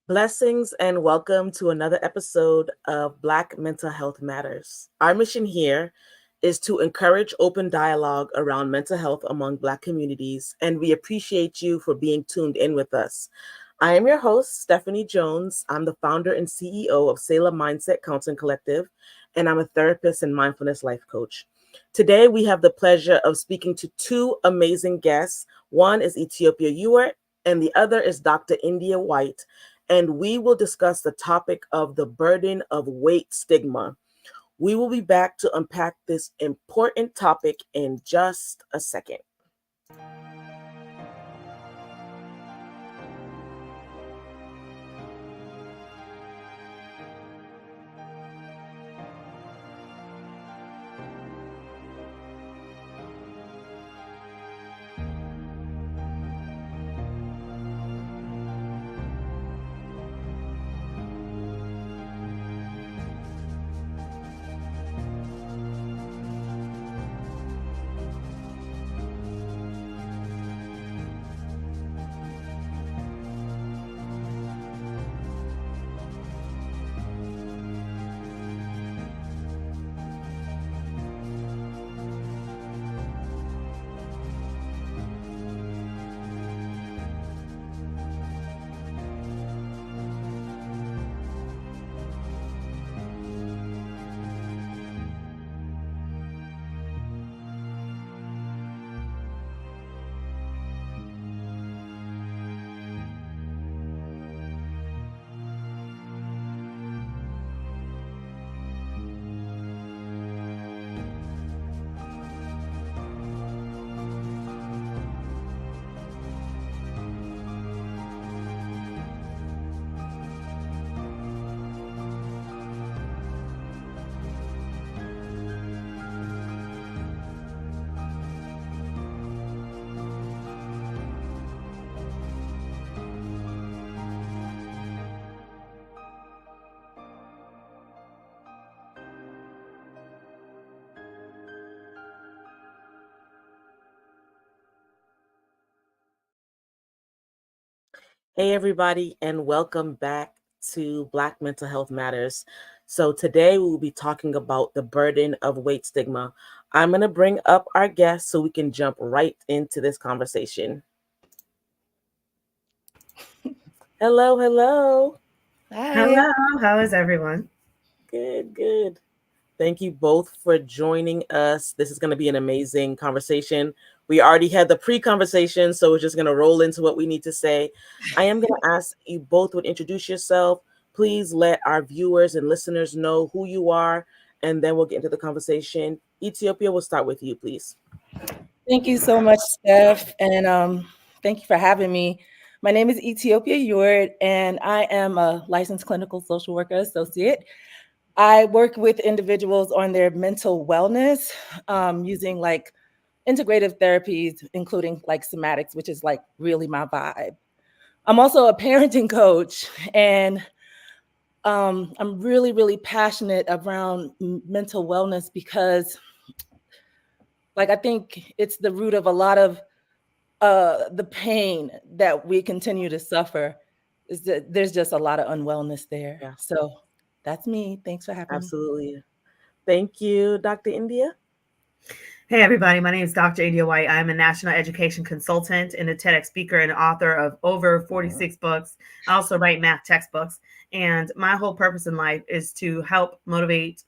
Blessings and welcome to another episode of Black Mental Health Matters. Our mission here is to encourage open dialogue around mental health among Black communities, and we appreciate you for being tuned in with us. I am your host, Stephanie Jones. I'm the founder and CEO of Salem Mindset Counseling Collective, and I'm a therapist and mindfulness life coach. Today, we have the pleasure of speaking to two amazing guests. One is Itiyopiya Ewart, and the other is Dr. India White, and we will discuss the topic of the burden of weight stigma. We will be back to unpack this important topic in just a second. Hey, everybody, and welcome back to Black Mental Health Matters. So, today we will be talking about the burden of weight stigma. I'm going to bring up our guests so we can jump right into this conversation. Hello, hello. Hi. Hello, how is everyone? Good. Thank you both for joining us. This is going to be an amazing conversation. We already had the pre-conversation, so we're just going to roll into what we need to say. I am going to ask you both would introduce yourself. Please let our viewers and listeners know who you are, and then we'll get into the conversation. Ethiopia, we'll start with you, please. Thank you so much, Steph, and thank you for having me. My name is Itiyopiya Ewart, and I am a licensed clinical social worker associate. I work with individuals on their mental wellness using like integrative therapies, including like somatics, which is like really my vibe. I'm also a parenting coach, and I'm really, really passionate around mental wellness because like I think it's the root of a lot of the pain that we continue to suffer. Is that there's just a lot of unwellness there. Yeah, So that's me. Thanks for having me. absolutely. Thank you, Dr. India. Hey, everybody, my name is Dr. India White. I'm a national education consultant and a TEDx speaker and author of over 46 books. I also write math textbooks. And my whole purpose in life is to help motivate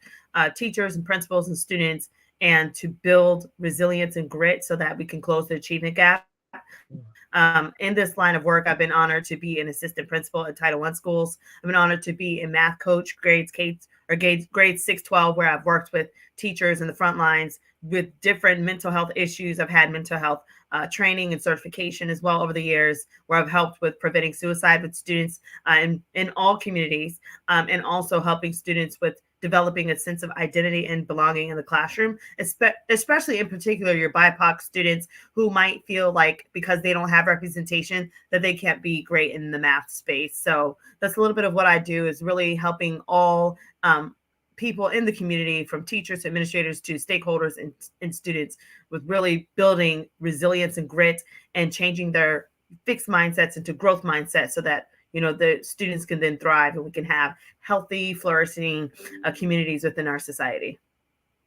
teachers and principals and students and to build resilience and grit so that we can close the achievement gap. In this line of work, I've been honored to be an assistant principal at Title I schools. I've been honored to be a math coach, grades 6-12, where I've worked with teachers in the front lines with different mental health issues. I've had mental health training and certification as well over the years, where I've helped with preventing suicide with students in all communities, and also helping students with developing a sense of identity and belonging in the classroom, especially in particular your BIPOC students who might feel like because they don't have representation that they can't be great in the math space. So that's a little bit of what I do, is really helping all people in the community, from teachers to administrators to stakeholders and students, with really building resilience and grit and changing their fixed mindsets into growth mindsets so that the students can then thrive and we can have healthy, flourishing communities within our society.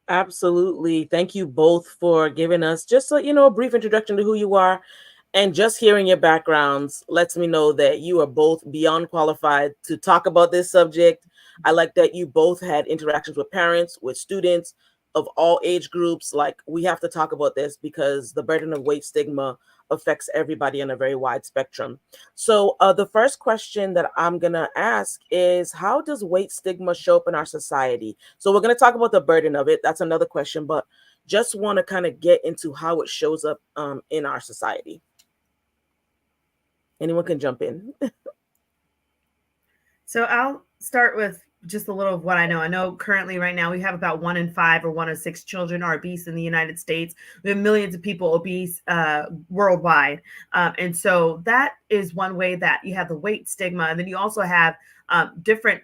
Absolutely. Thank you both for giving us just a brief introduction to who you are. And just hearing your backgrounds lets me know that you are both beyond qualified to talk about this subject. I like that you both had interactions with parents, with students of all age groups. Like, we have to talk about this because the burden of weight stigma affects everybody on a very wide spectrum. So, the first question that I'm going to ask is, how does weight stigma show up in our society? So, we're going to talk about the burden of it. That's another question, but just want to kind of get into how it shows up in our society. Anyone can jump in. So I'll start with just a little of what I know. I know currently, right now, we have about 1 in 5 or 1 in 6 children are obese in the United States. We have millions of people obese worldwide. And so that is one way that you have the weight stigma. And then you also have different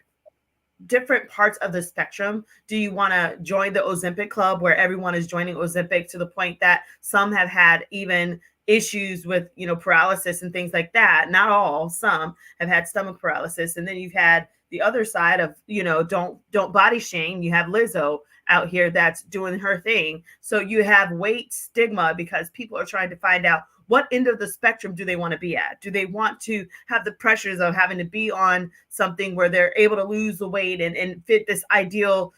parts of the spectrum. Do you want to join the Ozempic club where everyone is joining Ozempic to the point that some have had even issues with paralysis and things like that? Not all, some have had stomach paralysis. And then you've had the other side of don't body shame. You have Lizzo out here that's doing her thing. So you have weight stigma because people are trying to find out what end of the spectrum do they want to be at? Do they want to have the pressures of having to be on something where they're able to lose the weight and fit this ideal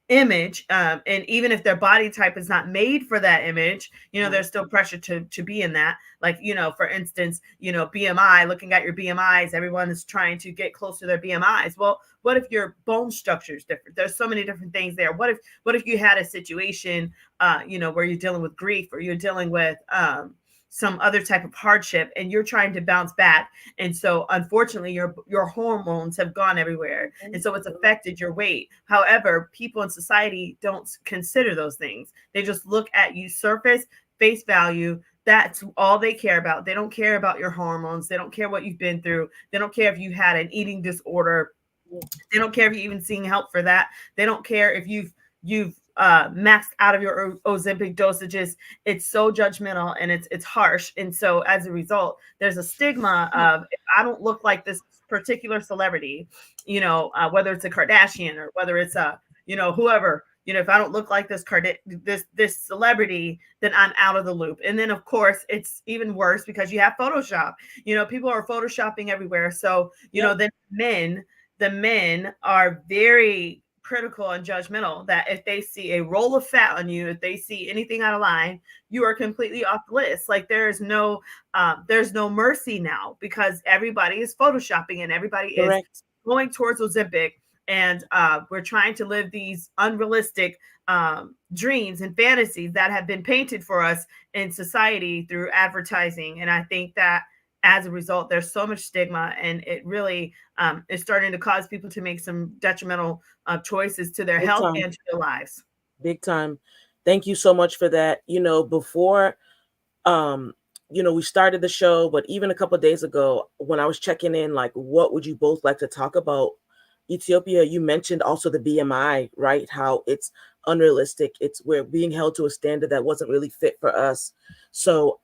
image? And even if their body type is not made for that image, there's still pressure to be in that. Like, for instance, BMI, looking at your BMIs, everyone is trying to get close to their BMIs. Well, what if your bone structure is different? There's so many different things there. What if you had a situation, where you're dealing with grief or you're dealing with, some other type of hardship and you're trying to bounce back. And so unfortunately your hormones have gone everywhere. And so it's affected your weight. However, people in society don't consider those things. They just look at you surface, face value. That's all they care about. They don't care about your hormones. They don't care what you've been through. They don't care if you had an eating disorder. They don't care if you're even seeking help for that. They don't care if you've maxed out of your Ozempic dosages. It's so judgmental and it's harsh. And so as a result, there's a stigma of, if I don't look like this particular celebrity, whether it's a Kardashian or whether it's a, whoever, if I don't look like this celebrity, then I'm out of the loop. And then of course it's even worse because you have Photoshop. People are photoshopping everywhere. So, then the men are very critical and judgmental that if they see a roll of fat on you, if they see anything out of line, you are completely off the list. Like there's no mercy now because everybody is photoshopping and everybody Correct. is going towards Ozempic. And we're trying to live these unrealistic dreams and fantasies that have been painted for us in society through advertising. And I think that as a result, there's so much stigma, and it really is starting to cause people to make some detrimental choices to their health and to their lives. Big time. Thank you so much for that. Before we started the show, but even a couple of days ago when I was checking in, like, what would you both like to talk about? Itiyopiya, you mentioned also the BMI, right? How it's unrealistic. We're being held to a standard that wasn't really fit for us. So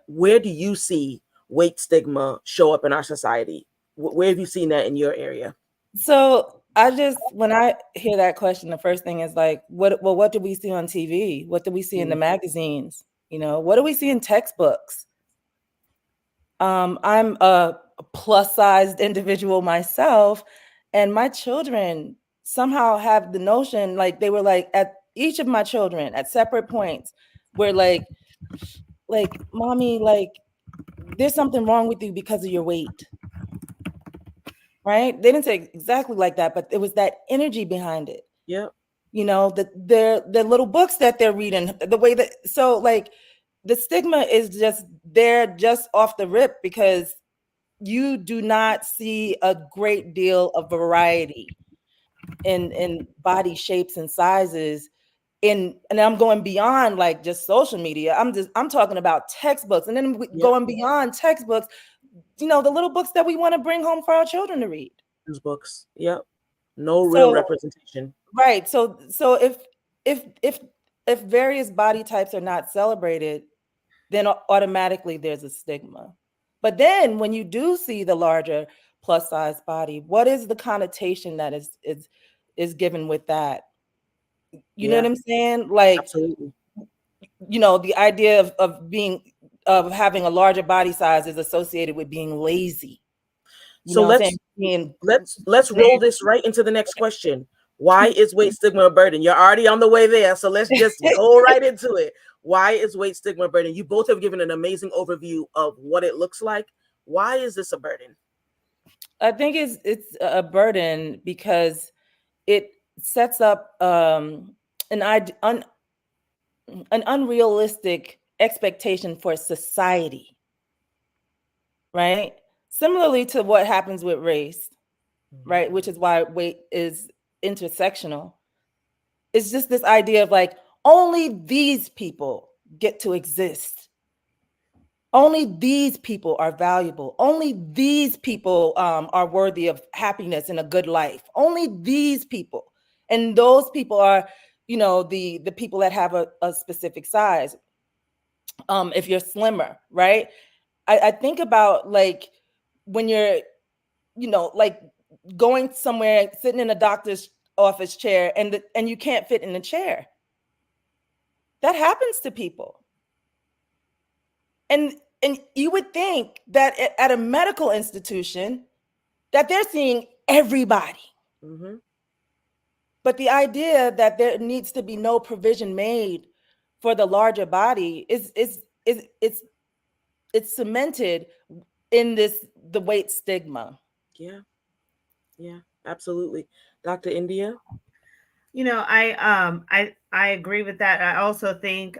where do you see weight stigma show up in our society? Where have you seen that in your area? So when I hear that question, the first thing is like, what do we see on TV? What do we see in the magazines? What do we see in textbooks? I'm a plus-sized individual myself, and my children somehow have the notion, like they were like, at each of my children at separate points, were like, mommy, like there's something wrong with you because of your weight. Right? They didn't say exactly like that, but it was that energy behind it. Yeah. The little books that they're reading, the way that, so like the stigma is just there just off the rip because you do not see a great deal of variety in body shapes and sizes. And I'm going beyond like just social media. I'm talking about textbooks, and then going beyond textbooks, the little books that we want to bring home for our children to read. Those books. Yep. No real representation. Right. So if various body types are not celebrated, then automatically there's a stigma. But then when you do see the larger plus size body, what is the connotation that is given with that? You know what I'm saying? Like, Absolutely. the idea of having a larger body size is associated with being lazy. So What I'm saying? Being let's roll this right into the next question. Why is weight stigma a burden? You're already on the way there, so let's just go right into it. Why is weight stigma a burden? You both have given an amazing overview of what it looks like. Why is this a burden? I think it's a burden because it sets up an unrealistic expectation for society, right? Similarly to what happens with race, right? Which is why weight is intersectional. It's just this idea of like, only these people get to exist. Only these people are valuable. Only these people are worthy of happiness and a good life. Only these people. And those people are, the people that have a specific size. If you're slimmer, right? I think about like when you're, like going somewhere, sitting in a doctor's office chair and you can't fit in the chair. That happens to people. And you would think that at a medical institution that they're seeing everybody. Mm-hmm. But the idea that there needs to be no provision made for the larger body it's cemented in the weight stigma. Yeah, absolutely. Dr. India? I agree with that. I also think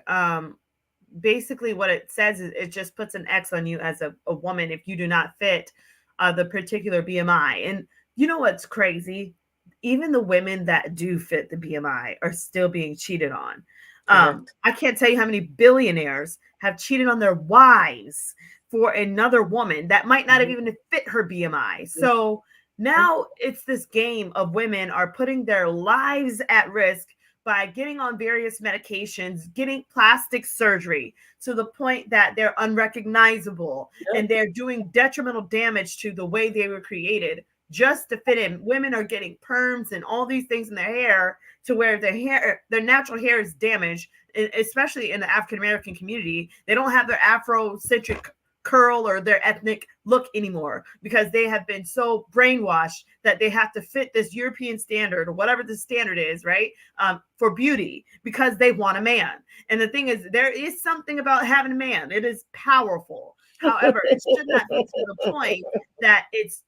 basically what it says is it just puts an X on you as a woman if you do not fit the particular BMI. And you know what's crazy? Even the women that do fit the BMI are still being cheated on. I can't tell you how many billionaires have cheated on their wives for another woman that might not have even fit her BMI. So now it's this game of women are putting their lives at risk by getting on various medications, getting plastic surgery to the point that they're unrecognizable and they're doing detrimental damage to the way they were created just to fit in. Women are getting perms and all these things in their hair to where their natural hair is damaged, especially in the African American community. They don't have their Afrocentric curl or their ethnic look anymore because they have been so brainwashed that they have to fit this European standard or whatever the standard is, right? For beauty because they want a man. And the thing is, there is something about having a man. It is powerful. However, it should not be to the point that it's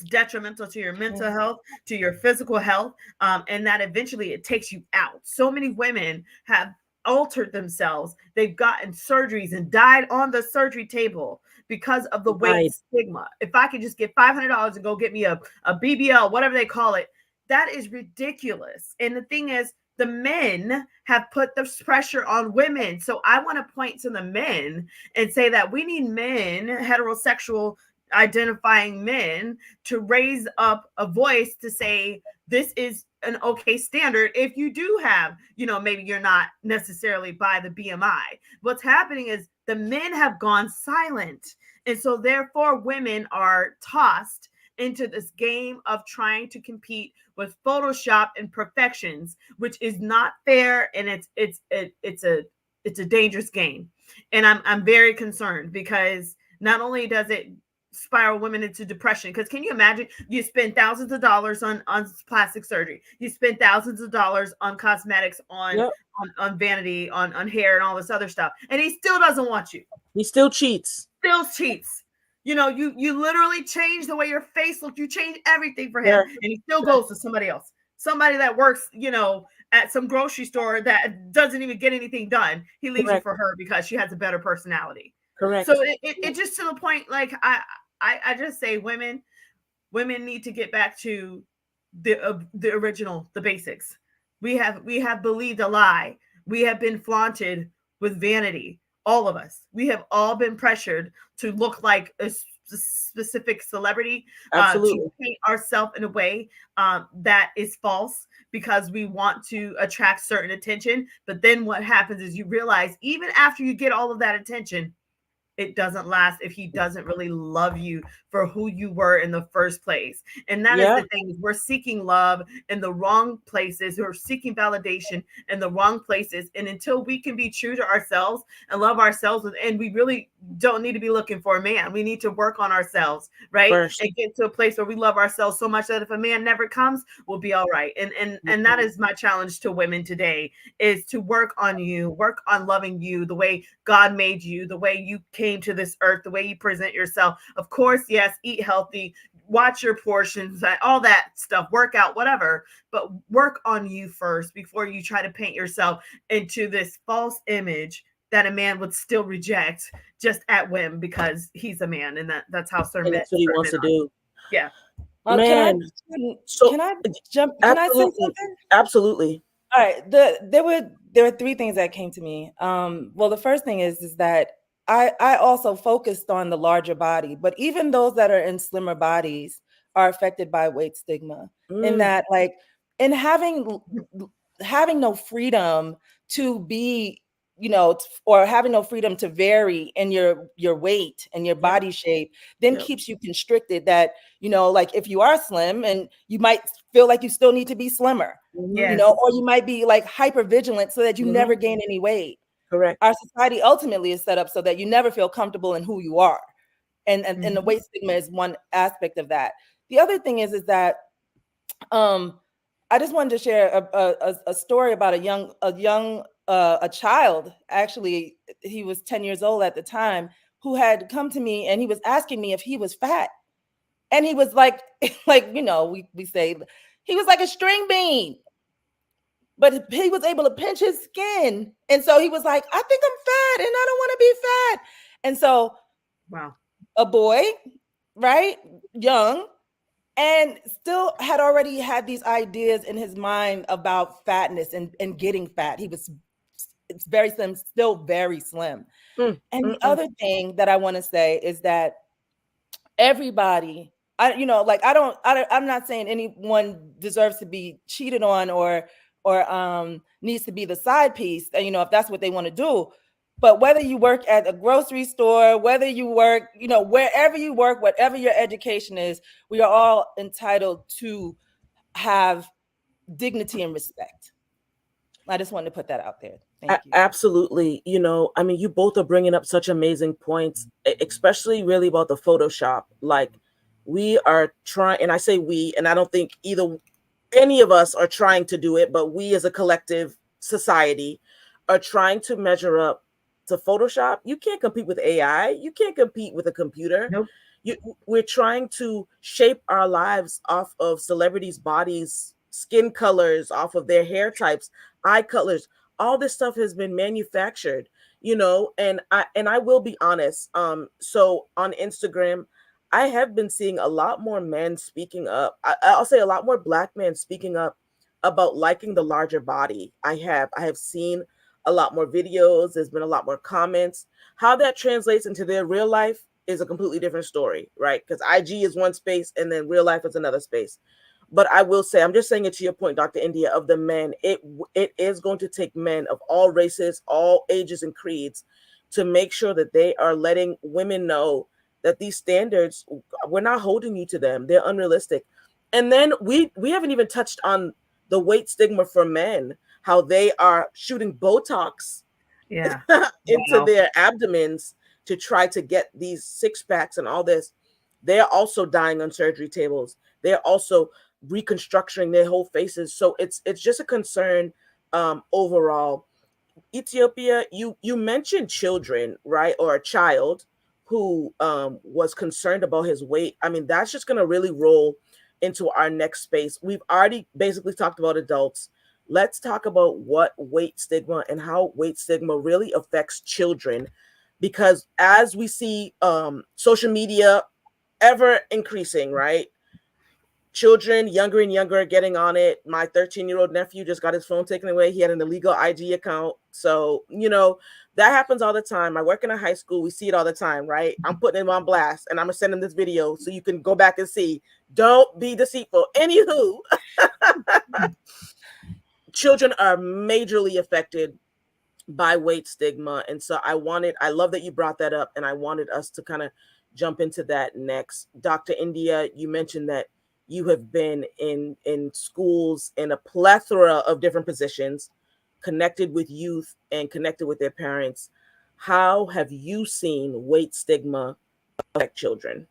detrimental to your mental health, to your physical health, and that eventually it takes you out. So many women have altered themselves. They've gotten surgeries and died on the surgery table because of the weight stigma. If I could just get $500 and go get me a BBL, whatever they call it, that is ridiculous. And the thing is, the men have put the pressure on women. So I want to point to the men and say that we need men, heterosexual identifying men, to raise up a voice to say this is an okay standard if you do have, maybe you're not necessarily by the BMI. What's happening is the men have gone silent. And so therefore women are tossed into this game of trying to compete with Photoshop and perfections, which is not fair. And it's a dangerous game. And I'm very concerned because not only does it spiral women into depression, because can you imagine, you spend thousands of dollars on plastic surgery, you spend thousands of dollars on cosmetics, on vanity, on hair and all this other stuff, and he still doesn't want you. He still cheats. You literally change the way your face looks, you change everything for him, and he still goes to somebody else, somebody that works at some grocery store that doesn't even get anything done. He leaves you for her because she has a better personality. Correct. So it just to the point, like I just say women need to get back to the original, the basics. We have believed a lie. We have been flaunted with vanity. All of us. We have all been pressured to look like a specific celebrity, to paint ourselves in a way that is false because we want to attract certain attention. But then what happens is you realize even after you get all of that attention, it doesn't last if he doesn't really love you for who you were in the first place. And that is Yeah, the thing, is we're seeking love in the wrong places. We're seeking validation in the wrong places. And until we can be true to ourselves and love ourselves, and we really don't need to be looking for a man. We need to work on ourselves, right? first. And get to a place where we love ourselves so much that if a man never comes, we'll be all right. And that Mhm. is my challenge to women today, is to work on you, work on loving you the way God made you, the way you came to this earth, the way you present yourself. Of course, yes, eat healthy, watch your portions, all that stuff, work out, whatever, but work on you first before you try to paint yourself into this false image that a man would still reject just at whim because he's a man, and that's how certain And men, that's what he wants to are. do. Yeah. Can I Man, so can I jump? Can I say absolutely, something? absolutely. All right. There were three things that came to me. Well, the first thing is that I also focused on the larger body, but even those that are in slimmer bodies are affected by weight stigma. In Mm, that, like, in having no freedom to be, or having no freedom to vary in your weight and your yep, body shape, then yep. keeps you constricted. That, like, if you are slim, and you might feel like you still need to be slimmer, Mhm, Yes. or you might be like hyper vigilant so that you never mhm. gain any weight. Correct. Our society ultimately is set up so that you never feel comfortable in who you are. And the Mhm. weight stigma is one aspect of that. The other thing is that um I just wanted to share a story about a child. Actually, he was 10 years old at the time, who had come to me and he was asking me if he was fat. And he was like, like, we say he was like a string bean, but he was able to pinch his skin. And so he was like, I think I'm fat and I don't want to be fat. And so Wow. a boy, right, young, and still had already had these ideas in his mind about fatness and getting fat. It's very slim, still very slim. Mm, And mm, the mm. other thing that I want to say is that everybody, I'm not saying anyone deserves to be cheated on, or needs to be the side piece, if that's what they want to do. But whether you work at a grocery store, whether you work, wherever you work, whatever your education is, we are all entitled to have dignity and respect. I just wanted to put that out there. Thank you. Absolutely. I mean, you both are bringing up such amazing points, especially really about the Photoshop. Like, we are trying, and I say we, and I don't think either any of us are trying to do it, but we as a collective society are trying to measure up to Photoshop. You can't compete with AI. You can't compete with a computer. Nope. You, we're trying to shape our lives off of celebrities' bodies, skin colors, off of their hair types, eye colors. All this stuff has been manufactured, and I will be honest. So on Instagram, I have been seeing a lot more men speaking up. I'll say a lot more Black men speaking up about liking the larger body. I have seen a lot more videos. There's been a lot more comments. How that translates into their real life is a completely different story, right? Because IG is one space and then real life is another space. But I will say, I'm just saying it to your point, Dr. India, of the men. It is going to take men of all races, all ages and creeds to make sure that they are letting women know that these standards, we're not holding you to them. They're unrealistic. And then we haven't even touched on the weight stigma for men, how they are shooting Botox Yeah. into Wow. their abdomens to try to get these six packs and all this. They're also dying on surgery tables. They're also reconstructing their whole faces. So it's just a concern overall. Itiyopiya, you mentioned children, right? Or a child who was concerned about his weight. I mean, that's just gonna really roll into our next space. We've already basically talked about adults. Let's talk about what weight stigma and how weight stigma really affects children, because as we see social media ever increasing, right? Children younger and younger getting on it. My 13-year-old nephew just got his phone taken away. He had an illegal IG account. So, that happens all the time. I work in a high school. We see it all the time, right? I'm putting him on blast and I'm going to send him this video so you can go back and see. Don't be deceitful. Anywho, children are majorly affected by weight stigma. And so I love that you brought that up, and I wanted us to kind of jump into that next. Dr. India, you mentioned that you have been in schools in a plethora of different positions, connected with youth and connected with their parents. How have you seen weight stigma affect children?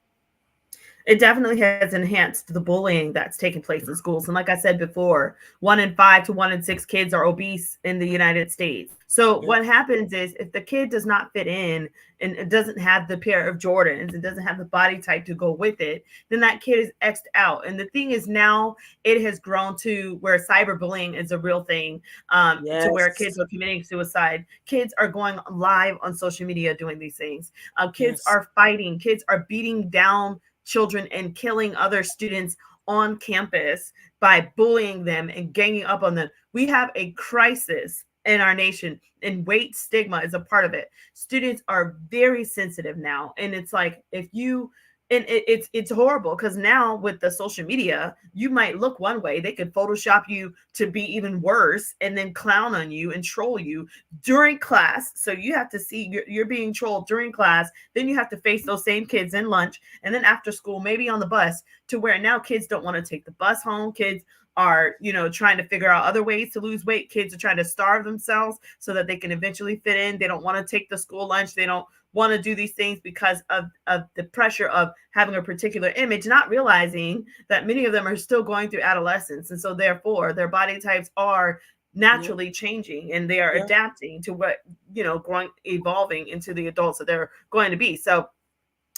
It definitely has enhanced the bullying that's taking place in schools. And like I said before, 1 in 5 to 1 in 6 kids are obese in the United States. So Yeah. what happens is if the kid does not fit in and it doesn't have the pair of Jordans, it doesn't have the body type to go with it, then that kid is X'd out. And the thing is now it has grown to where cyberbullying is a real thing, to where kids Yes. are committing suicide. Kids are going live on social media doing these things. Kids Yes. are fighting. Kids are beating down children and killing other students on campus by bullying them and ganging up on them. We have a crisis in our nation, and weight stigma is a part of it. Students are very sensitive now, and it's like if you and it's horrible because now with the social media, you might look one way, they could Photoshop you to be even worse, and then clown on you and troll you during class. So you have to see you're being trolled during class. Then you have to face those same kids in lunch, and then after school, maybe on the bus, to where now kids don't want to take the bus home. Kids are, trying to figure out other ways to lose weight. Kids are trying to starve themselves so that they can eventually fit in. They don't want to take the school lunch. They don't want to do these things because of the pressure of having a particular image, not realizing that many of them are still going through adolescence. And so therefore their body types are Yeah. naturally changing, and they are Yeah. adapting to what, growing, evolving into the adults that they're going to be. So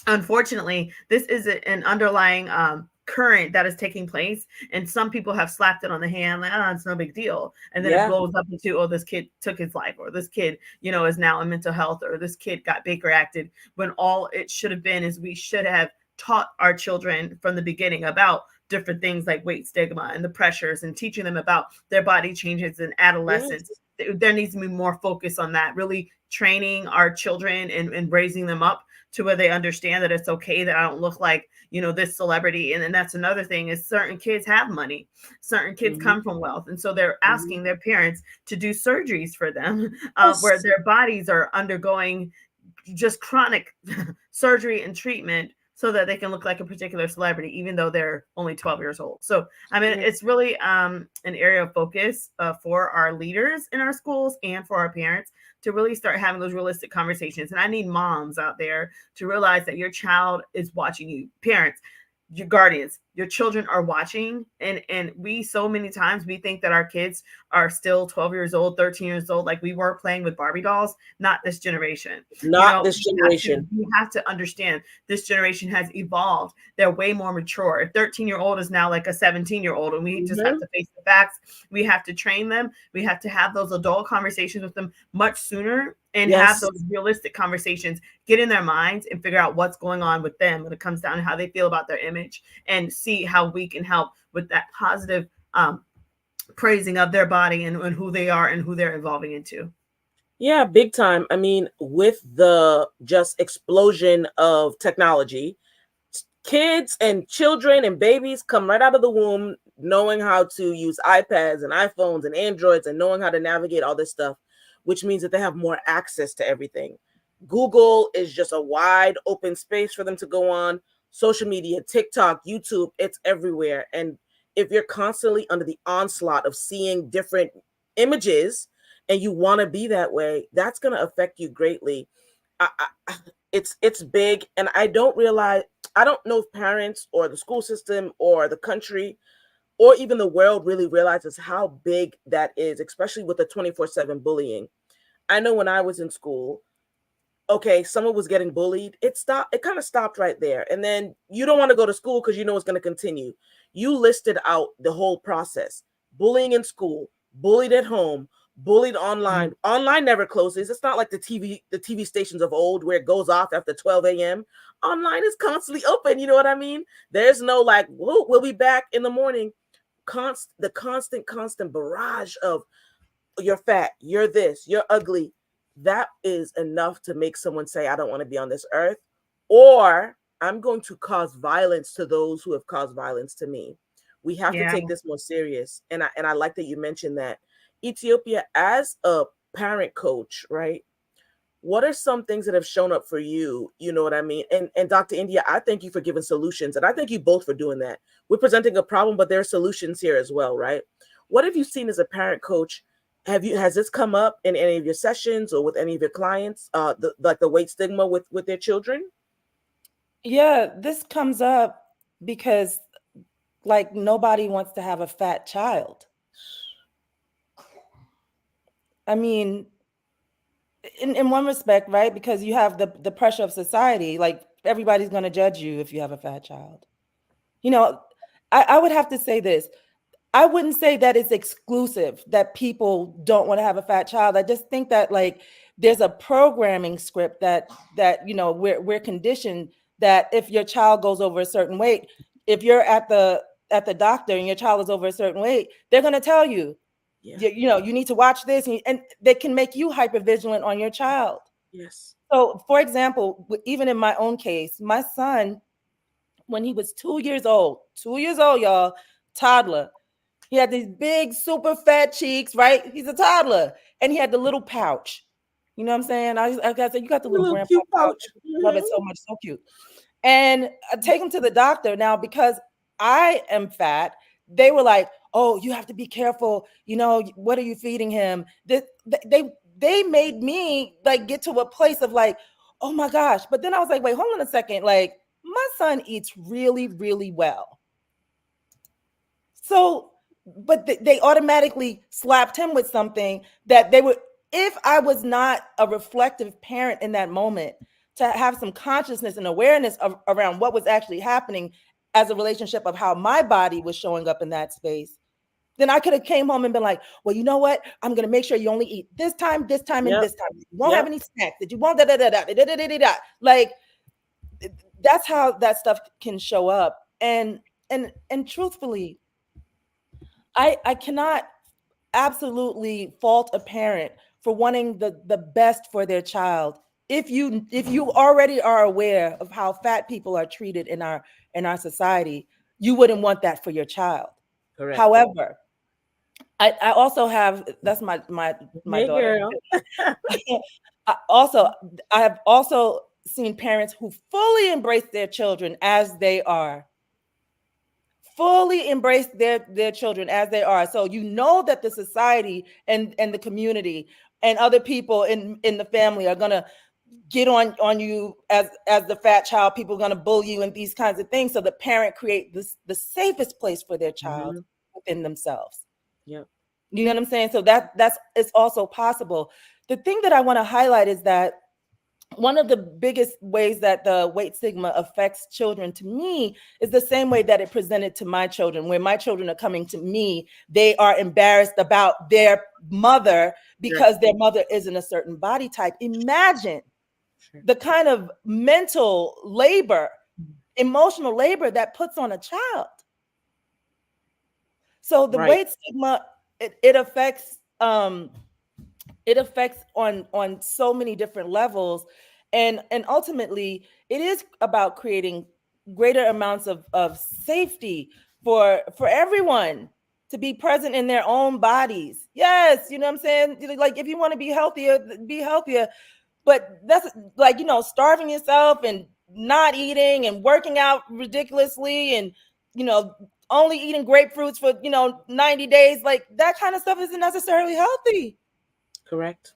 unfortunately, this is an underlying current that is taking place, and some people have slapped it on the hand like, oh, it's no big deal, and then it Yeah. blows up into, oh, this kid took his life, or this kid, is now in mental health, or this kid got Baker acted, when all it should have been is we should have taught our children from the beginning about different things like weight stigma and the pressures, and teaching them about their body changes in adolescence. Yes. There needs to be more focus on that, really training our children and raising them up to where they understand that it's okay that I don't look like, this celebrity. And then that's another thing is certain kids have money. Certain kids Mm-hmm. come from wealth. And so they're Mm-hmm. asking their parents to do surgeries for them, where Yes. their bodies are undergoing just chronic surgery and treatment so that they can look like a particular celebrity, even though they're only 12 years old. So, I mean, Yeah. it's really an area of focus for our leaders in our schools and for our parents to really start having those realistic conversations. And I need moms out there to realize that your child is watching you. Parents, your guardians, your children are watching, and we, so many times we think that our kids are still 12 years old, 13 years old, like we were playing with Barbie dolls. Not this generation. Not this generation. We have to understand this generation has evolved. They're way more mature. A 13-year-old is now like a 17-year-old, and we just have Mm-hmm. to face the facts. We have to train them. We have to have those adult conversations with them much sooner, and have Yes. those realistic conversations, get in their minds and figure out what's going on with them when it comes down to how they feel about their image, and see how we can help with that positive praising of their body, and who they are and who they're evolving into. Yeah, big time. I mean, with the just explosion of technology, kids and children and babies come right out of the womb knowing how to use iPads and iPhones and Androids and knowing how to navigate all this stuff, which means that they have more access to everything. Google is just a wide open space for them to go on. Social media, TikTok, YouTube, it's everywhere. And if you're constantly under the onslaught of seeing different images and you want to be that way, that's going to affect you greatly. It's big, and I don't know if parents or the school system or the country or even the world really realizes how big that is, especially with the 24/7 bullying. I know when I was in school, okay, someone was getting bullied, it kind of stopped right there. And then you don't want to go to school because you know it's going to continue. You listed out the whole process: bullying in school, bullied at home, bullied online. Online never closes. It's not like the TV stations of old where it goes off after 12 a.m. Online is constantly open. You know what I mean? There's no like, whoa, we'll be back in the morning. The constant barrage of you're fat, you're this, you're ugly. That is enough to make someone say, I don't want to be on this earth, or I'm going to cause violence to those who have caused violence to me. We have to Yeah. take this more serious. And I like that you mentioned that Ethiopia, as a parent coach, right? What are some things that have shown up for you? You know what I mean? And Dr. India, I thank you for giving solutions. And I thank you both for doing that. We're presenting a problem, but there are solutions here as well, right? What have you seen as a parent coach? Has this come up in any of your sessions or with any of your clients? Like the weight stigma with their children? Yeah, this comes up because like nobody wants to have a fat child. I mean, in one respect, right? Because you have the pressure of society, like everybody's going to judge you if you have a fat child. You know, I would have to say this. I wouldn't say that it's exclusive that people don't want to have a fat child. I just think that like there's a programming script that you know we're conditioned that if your child goes over a certain weight, if you're at the doctor and your child is over a certain weight, they're going to tell you, Yeah. you know, you need to watch this, and they can make you hypervigilant on your child. Yes. So, for example, even in my own case, my son, when he was 2 years old, y'all, toddler, he had these big, super fat cheeks, right? He's a toddler, and he had the little pouch. You know what I'm saying? I gotta say, you got the little Little grandpa cute pouch. pouch. Love it so much, so cute. And I take him to the doctor now because I am fat. They were like, "Oh, you have to be careful. You know, what are you feeding him?" They made me like get to a place of like, "Oh my gosh!" But then I was like, "Wait, hold on a second. Like, my son eats really, really well." So, but they automatically slapped him with something that they would, if I was not a reflective parent in that moment, to have some consciousness and awareness around what was actually happening as a relationship of how my body was showing up in that space, then I could have came home and been like, well, you know what? I'm going to make sure you only eat this time, and Yep. this time. You won't have Yep. any snacks. That you won't da da da da da da da da. Like that's how that stuff can show up. And truthfully, I cannot absolutely fault a parent for wanting the best for their child. If you already are aware of how fat people are treated in our society, you wouldn't want that for your child. Correct. However, I also have, that's my Hey, daughter. girl. I have also seen parents who fully embrace their children as they are, fully embrace their children as they are. So you know that the society and the community and other people in the family are gonna get on you as the fat child. People are gonna bully you and these kinds of things. So the parent create the safest place for their child within themselves. Yep. You know what I'm saying? So that's it's also possible. The thing that I want to highlight is that one of the biggest ways that the weight stigma affects children to me is the same way that it presented to my children. When my children are coming to me, they are embarrassed about their mother because their mother isn't a certain body type. Imagine the kind of mental labor, emotional labor that puts on a child. So the weight stigma, it affects on so many different levels, and ultimately it is about creating greater amounts of safety for everyone to be present in their own bodies. Yes, you know what I'm saying? Like if you want to be healthier, but that's like, you know, starving yourself and not eating and working out ridiculously and, you know, only eating grapefruits for, you know, 90 days, like that kind of stuff isn't necessarily healthy. Correct.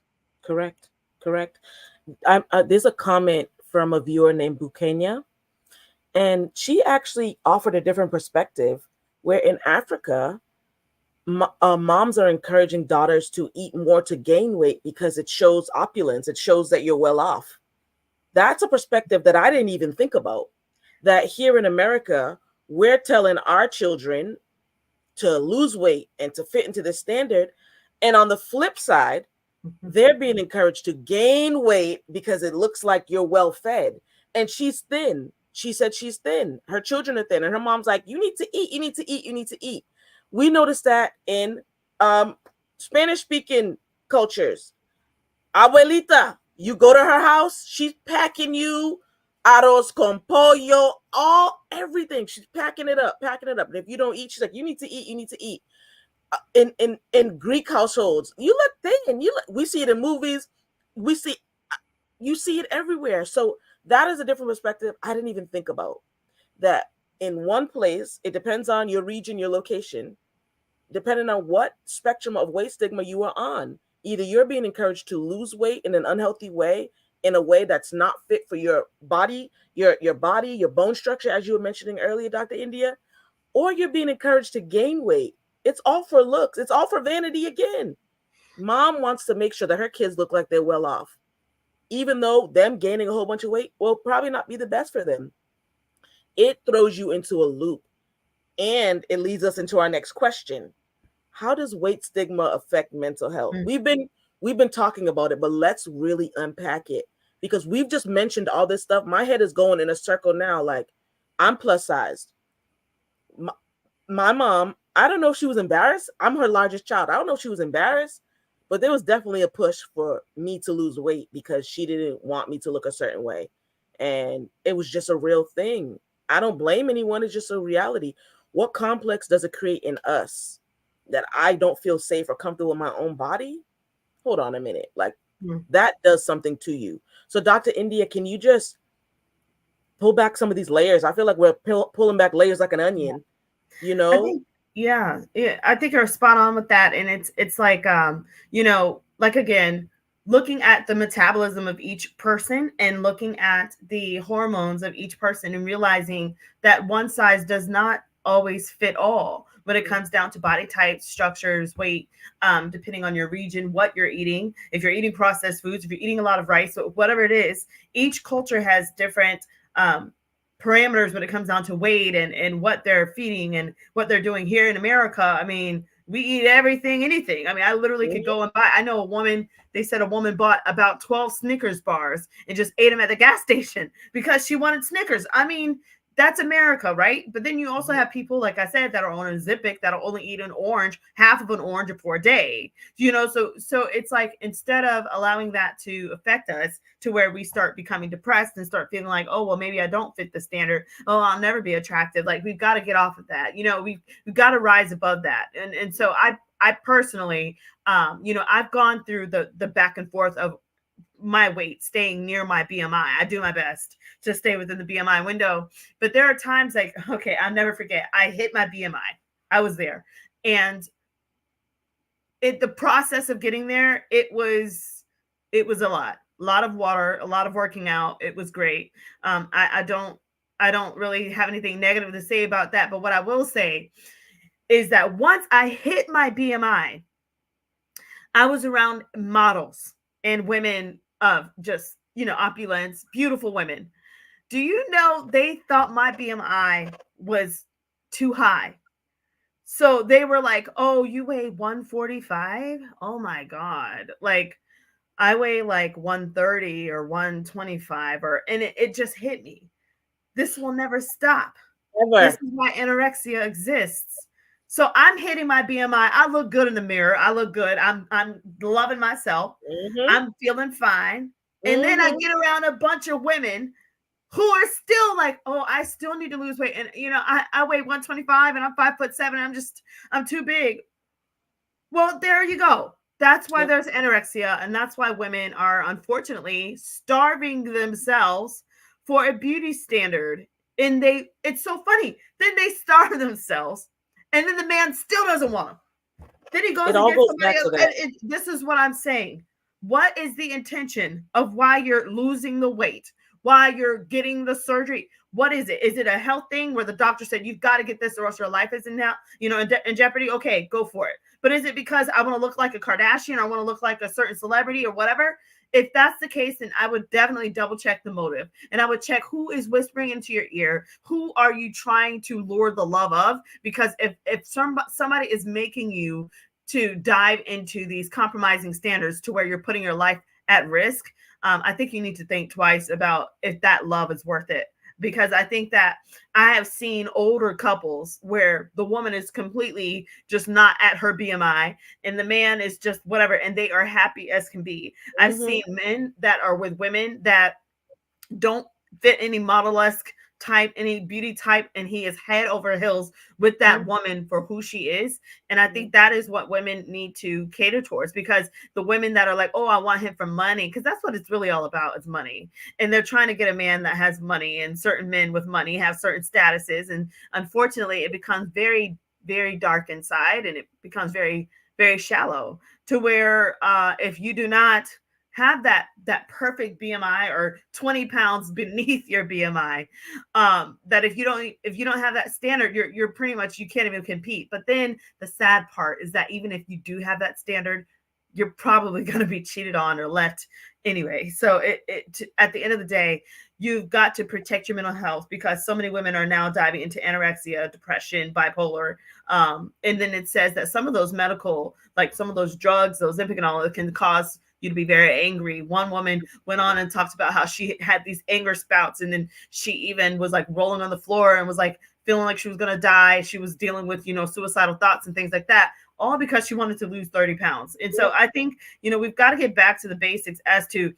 There's a comment from a viewer named Bukenya, and she actually offered a different perspective where in Africa, moms are encouraging daughters to eat more to gain weight because it shows opulence. It shows that you're well off. That's a perspective that I didn't even think about. That here in America, we're telling our children to lose weight and to fit into this standard. And on the flip side, they're being encouraged to gain weight because it looks like you're well fed. And she's thin. She said she's thin. Her children are thin. And her mom's like, you need to eat, you need to eat, you need to eat. We noticed that in Spanish speaking cultures. Abuelita, you go to her house, she's packing you arroz con pollo, everything. She's packing it up. And if you don't eat, she's like, you need to eat, you need to eat. in Greek households, you look thin. We see it in movies. We see You see it everywhere. So that is a different perspective I didn't even think about. That in one place, it depends on your region, your location, depending on what spectrum of weight stigma you are on. Either you're being encouraged to lose weight in an unhealthy way, in a way that's not fit for your body, your bone structure, as you were mentioning earlier, Dr. India, or you're being encouraged to gain weight. It's all for looks. It's all for vanity again. Mom wants to make sure that her kids look like they're well off, even though them gaining a whole bunch of weight will probably not be the best for them. It throws you into a loop. And it leads us into our next question. How does weight stigma affect mental health? We've been talking about it, but let's really unpack it, because we've just mentioned all this stuff. My head is going in a circle now. Like, I'm plus sized. My mom, I don't know if she was embarrassed. I'm her largest child. I don't know if she was embarrassed, but there was definitely a push for me to lose weight because she didn't want me to look a certain way. And it was just a real thing. I don't blame anyone. It's just a reality. What complex does it create in us that I don't feel safe or comfortable in my own body? Hold on a minute. Like, that does something to you. So, Dr. India, can you just pull back some of these layers? I feel like we're pulling back layers like an onion, you know? I think, yeah, I think you're spot on with that. And it's like, like, again, looking at the metabolism of each person and looking at the hormones of each person and realizing that one size does not always fit all when it comes down to body types, structures, weight, depending on your region, what you're eating. If you're eating processed foods, if you're eating a lot of rice, whatever it is, each culture has different parameters when it comes down to weight and what they're feeding and what they're doing. Here in America, I mean, we eat everything, anything. I mean, I literally could go and buy, I know a woman, they said a woman bought about 12 Snickers bars and just ate them at the gas station because she wanted Snickers. I mean, that's America, right? But then you also have people, like I said, that are on a Zipic that'll only eat an orange, half of an orange for a day. So it's like, instead of allowing that to affect us to where we start becoming depressed and start feeling like, oh, well, maybe I don't fit the standard. Oh, I'll never be attractive. Like, we've got to get off of that. We've got to rise above that. And so I personally, I've gone through the back and forth of my weight staying near my BMI. I do my best to stay within the BMI window, but there are times like, okay, I'll never forget. I hit my BMI. I was there, and the process of getting there, it was a lot of water, a lot of working out. It was great. I don't really have anything negative to say about that, but what I will say is that once I hit my BMI, I was around models and women of just, opulence, beautiful women. Do you know they thought my BMI was too high? So they were like, oh, you weigh 145? Oh my God. Like, I weigh like 130 or 125, and it just hit me. This will never stop. Ever. This is why anorexia exists. So I'm hitting my BMI. I look good in the mirror. I look good. I'm loving myself. I'm feeling fine. And then I get around a bunch of women who are still like, oh, I still need to lose weight. And I weigh 125 and I'm 5'7". I'm too big. Well, there you go. That's why there's anorexia. And that's why women are unfortunately starving themselves for a beauty standard. And it's so funny. Then they starve themselves. And then the man still doesn't want them. Then he goes and gets somebody else. And this is what I'm saying. What is the intention of why you're losing the weight? Why you're getting the surgery? What is it? Is it a health thing where the doctor said you've got to get this or else your life is in jeopardy? Okay, go for it. But is it because I want to look like a Kardashian or I want to look like a certain celebrity or whatever? If that's the case, then I would definitely double check the motive. And I would check who is whispering into your ear. Who are you trying to lure the love of? Because if somebody is making you to dive into these compromising standards to where you're putting your life at risk, I think you need to think twice about if that love is worth it. Because I think that I have seen older couples where the woman is completely just not at her BMI and the man is just whatever, and they are happy as can be. I've seen men that are with women that don't fit any model-esque type, any beauty type, and he is head over heels with that woman for who she is. And I think that is what women need to cater towards, because the women that are like, oh, I want him for money, because that's what it's really all about, is money. And they're trying to get a man that has money, and certain men with money have certain statuses. And unfortunately, it becomes very, very dark inside, and it becomes very, very shallow, to where if you do not have that perfect BMI, or 20 pounds beneath your BMI, that if you don't have that standard, you're pretty much, you can't even compete. But then the sad part is that even if you do have that standard, you're probably going to be cheated on or left anyway. So at the end of the day, you've got to protect your mental health, because so many women are now diving into anorexia, depression, bipolar. And then it says that some of those medical, like some of those drugs, those Ozempic and all, it can cause you to be very angry. One woman went on and talked about how she had these anger spouts, and then she even was like rolling on the floor and was like feeling like she was going to die. She was dealing with, suicidal thoughts and things like that, all because she wanted to lose 30 pounds. And so I think, we've got to get back to the basics as to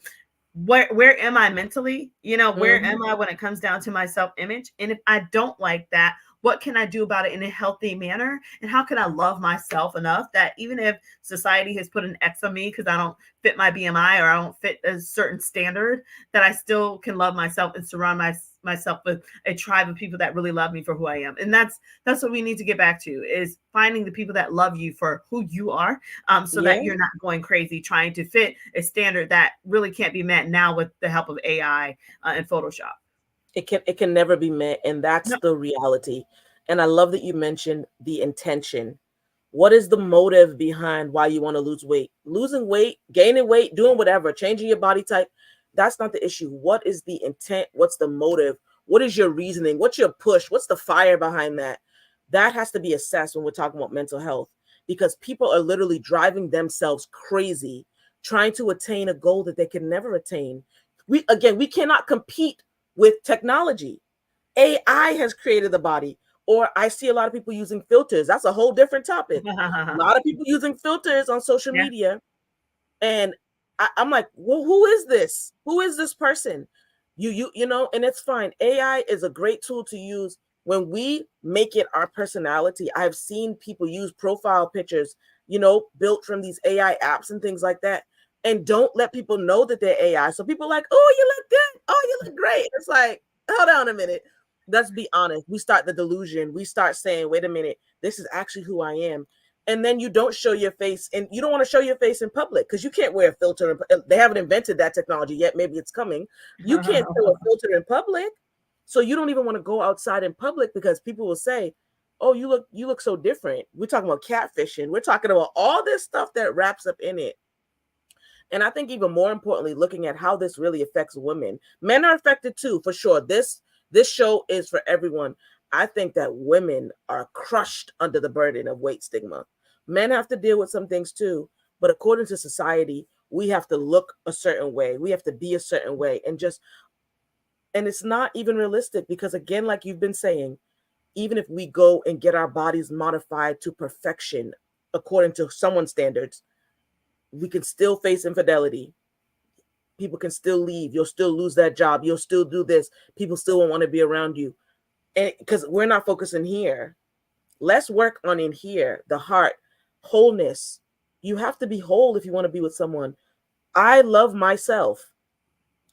where am I mentally, where am I when it comes down to my self-image? And if I don't like that, what can I do about it in a healthy manner? And how can I love myself enough that even if society has put an X on me because I don't fit my BMI, or I don't fit a certain standard, that I still can love myself and surround myself with a tribe of people that really love me for who I am. And that's what we need to get back to, is finding the people that love you for who you are, so that you're not going crazy trying to fit a standard that really can't be met now with the help of AI and Photoshop. It can never be met, and that's the reality. And I love that you mentioned the intention. What is the motive behind why you want to lose weight? Losing weight, gaining weight, doing whatever, changing your body type, that's not the issue. What is the intent? What's the motive? What is your reasoning? What's your push? What's the fire behind that? That has to be assessed when we're talking about mental health, because people are literally driving themselves crazy trying to attain a goal that they can never attain. We cannot compete with technology. AI has created the body. Or I see a lot of people using filters. That's a whole different topic. A lot of people using filters on social media. And I'm like, well, who is this? Who is this person? And it's fine. AI is a great tool to use when we make it our personality. I've seen people use profile pictures, built from these AI apps and things like that, and don't let people know that they're AI. So people are like, oh, you look good. Oh, you look great. It's like, hold on a minute. Let's be honest. We start the delusion. We start saying, wait a minute, this is actually who I am. And then you don't show your face, and you don't want to show your face in public because you can't wear a filter. They haven't invented that technology yet. Maybe it's coming. You can't show a filter in public. So you don't even want to go outside in public because people will say, oh, you look so different. We're talking about catfishing. We're talking about all this stuff that wraps up in it. And I think even more importantly, looking at how this really affects women. Men are affected too, for sure. This show is for everyone. I think that women are crushed under the burden of weight stigma. Men have to deal with some things too, but according to society, we have to look a certain way. We have to be a certain way, and it's not even realistic, because again, like you've been saying, even if we go and get our bodies modified to perfection according to someone's standards, we can still face infidelity. People can still leave. You'll still lose that job. You'll still do this. People still won't want to be around you. And because we're not focusing here. Let's work on in here, the heart, wholeness. You have to be whole if you want to be with someone. I love myself,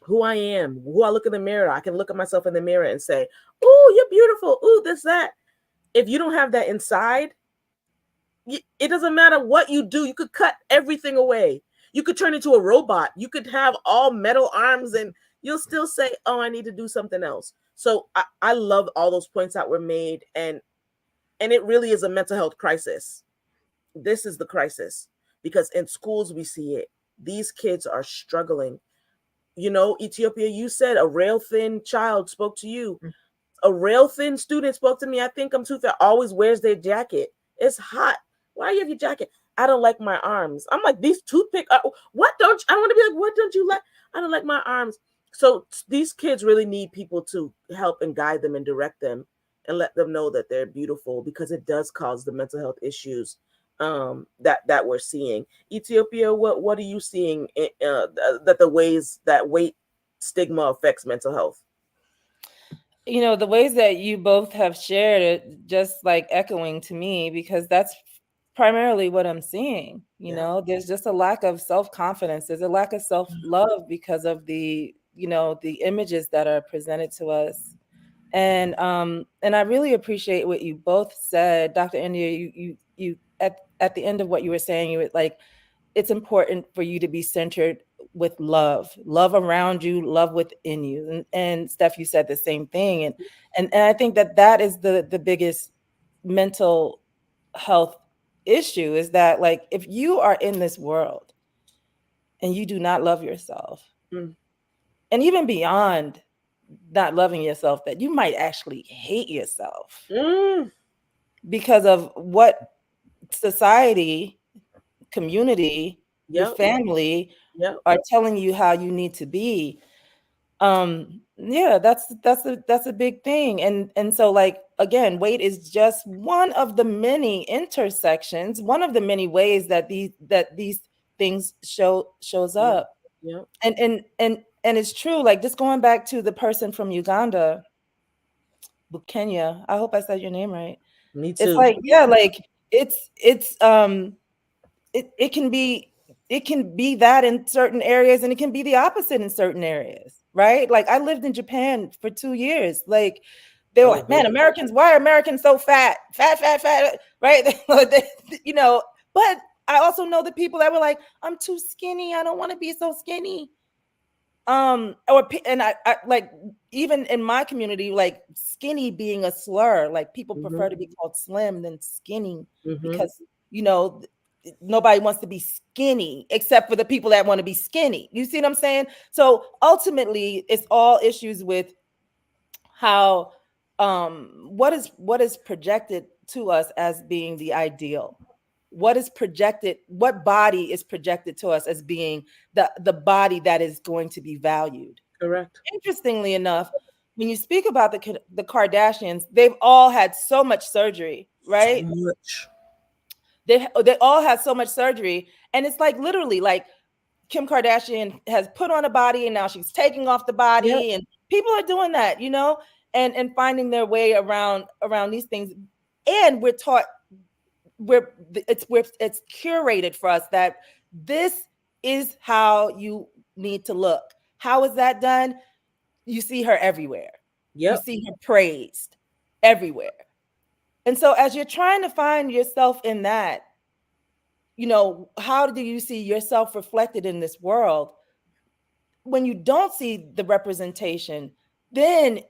who I am, who I look in the mirror. I can look at myself in the mirror and say, oh, you're beautiful. Oh, this, that. If you don't have that inside, it doesn't matter what you do. You could cut everything away. You could turn into a robot. You could have all metal arms and you'll still say, oh, I need to do something else. So I love all those points that were made. And it really is a mental health crisis. This is the crisis, because in schools we see it. These kids are struggling. Itiyopiya, you said a rail thin child spoke to you. A rail thin student spoke to me. I think I'm too fat. Always wears their jacket. It's hot. Why do you have your jacket? I don't like my arms. I'm like, these toothpick. What don't you? I want to be like, what don't you like? I don't like my arms. So these kids really need people to help and guide them and direct them and let them know that they're beautiful, because it does cause the mental health issues that we're seeing. Itiyopiya, what are you seeing that the ways that weight stigma affects mental health? You know, the ways that you both have shared it, just like echoing to me, because that's primarily what I'm seeing. You know, there's just a lack of self-confidence. There's a lack of self-love because of the, the images that are presented to us. And I really appreciate what you both said. Dr. India, you at the end of what you were saying, you were like, it's important for you to be centered with love around you, love within you. And Steph, you said the same thing. And I think that is the biggest mental health issue, is that, like, if you are in this world and you do not love yourself, and even beyond not loving yourself, that you might actually hate yourself because of what society, community, your family are telling you how you need to be. Yeah, that's a big thing. And so, like, again, weight is just one of the many intersections, one of the many ways that these things shows up. And it's true. Like, just going back to the person from Uganda, Kenya, I hope I said your name right. Me too. It's like, yeah, like it's it can be that in certain areas, and it can be the opposite in certain areas, right? Like, I lived in Japan for 2 years. Like, they were like, man, Americans, why are Americans so fat, right? But I also know the people that were like, I'm too skinny, I don't want to be so skinny. I like, even in my community, like, skinny being a slur, like, people prefer to be called slim than skinny, because nobody wants to be skinny except for the people that want to be skinny. You see what I'm saying? So ultimately, it's all issues with how what is projected to us as being the ideal. What body is projected to us as being the body that is going to be valued. Correct. Interestingly enough, when you speak about the Kardashians, they've all had so much surgery, right? So much. They all had so much surgery, and it's like, literally, like, Kim Kardashian has put on a body and now she's taking off the body, and people are doing that, and finding their way around these things. And we're taught, it's curated for us that this is how you need to look. How is that done? You see her everywhere. You see her praised everywhere. And so, as you're trying to find yourself in that, how do you see yourself reflected in this world? When you don't see the representation, then,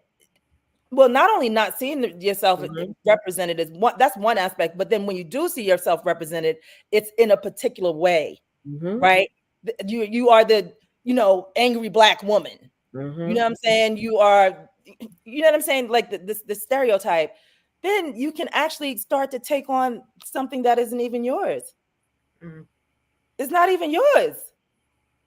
well, not only not seeing yourself represented as one, that's one aspect, but then when you do see yourself represented, it's in a particular way, right? You are the, angry Black woman. You know what I'm saying? You are, what I'm saying? Like, the stereotype. Then you can actually start to take on something that isn't even yours. It's not even yours,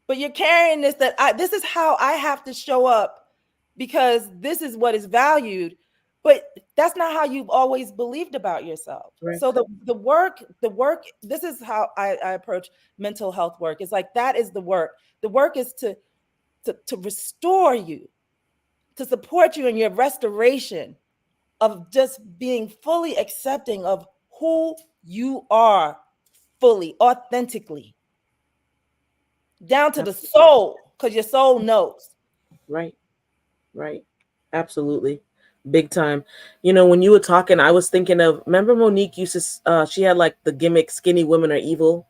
but you're carrying this, this is how I have to show up because this is what is valued. But that's not how you've always believed about yourself. Right. So the work, this is how I approach mental health work. It's like, that is the work. The work is to restore you, to support you in your restoration of just being fully accepting of who you are, fully, authentically, down to the soul, because your soul knows. Right. Absolutely. Big time. When you were talking, I was thinking of, remember Monique used to, she had like the gimmick, skinny women are evil.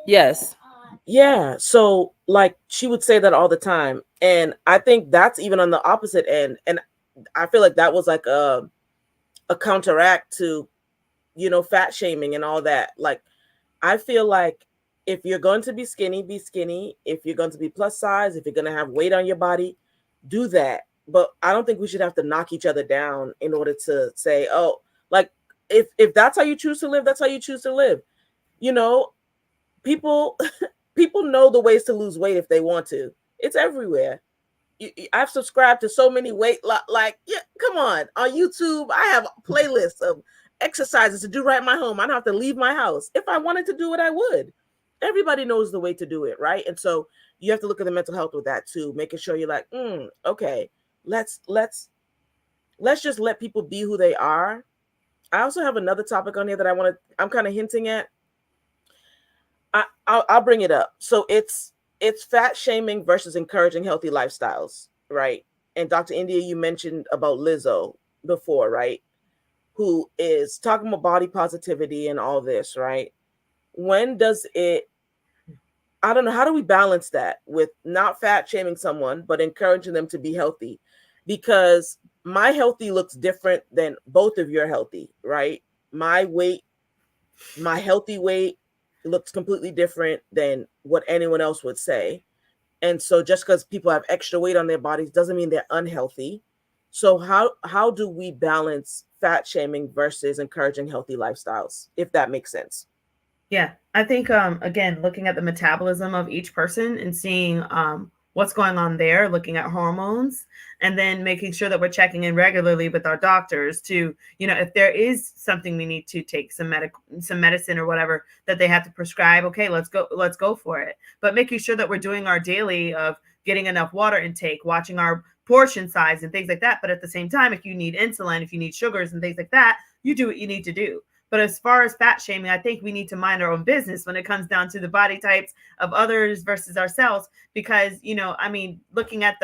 Yes. Yeah. So, like, she would say that all the time. And I think that's even on the opposite end. And I feel like that was like a counteract to, fat shaming and all that. Like, I feel like if you're going to be skinny, be skinny. If you're going to be plus size, if you're going to have weight on your body, do that. But I don't think we should have to knock each other down in order to say, oh, like, if that's how you choose to live, that's how you choose to live. People know the ways to lose weight if they want to. It's everywhere. I've subscribed to so many come on YouTube. I have playlists of exercises to do right in my home. I don't have to leave my house. If I wanted to do it, I would. Everybody knows the way to do it, right? And so you have to look at the mental health with that too, making sure you're like, okay, let's just let people be who they are. I also have another topic on here that I'm kind of hinting at. I'll bring it up. So it's fat shaming versus encouraging healthy lifestyles, right? And Dr. India, you mentioned about Lizzo before, right? Who is talking about body positivity and all this, right? When does it, I don't know, how do we balance that with not fat shaming someone, but encouraging them to be healthy? Because my healthy looks different than both of your healthy, right? My weight, my healthy weight looks completely different than what anyone else would say. And so just because people have extra weight on their bodies doesn't mean they're unhealthy. So how do we balance fat shaming versus encouraging healthy lifestyles, if that makes sense? Yeah, I think again, looking at the metabolism of each person and seeing what's going on there, looking at hormones, and then making sure that we're checking in regularly with our doctors to, if there is something we need to take some medicine or whatever that they have to prescribe, okay, let's go for it. But making sure that we're doing our daily of getting enough water intake, watching our portion size and things like that. But at the same time, if you need insulin, if you need sugars and things like that, you do what you need to do. But as far as fat shaming, I think we need to mind our own business when it comes down to the body types of others versus ourselves. Because, looking at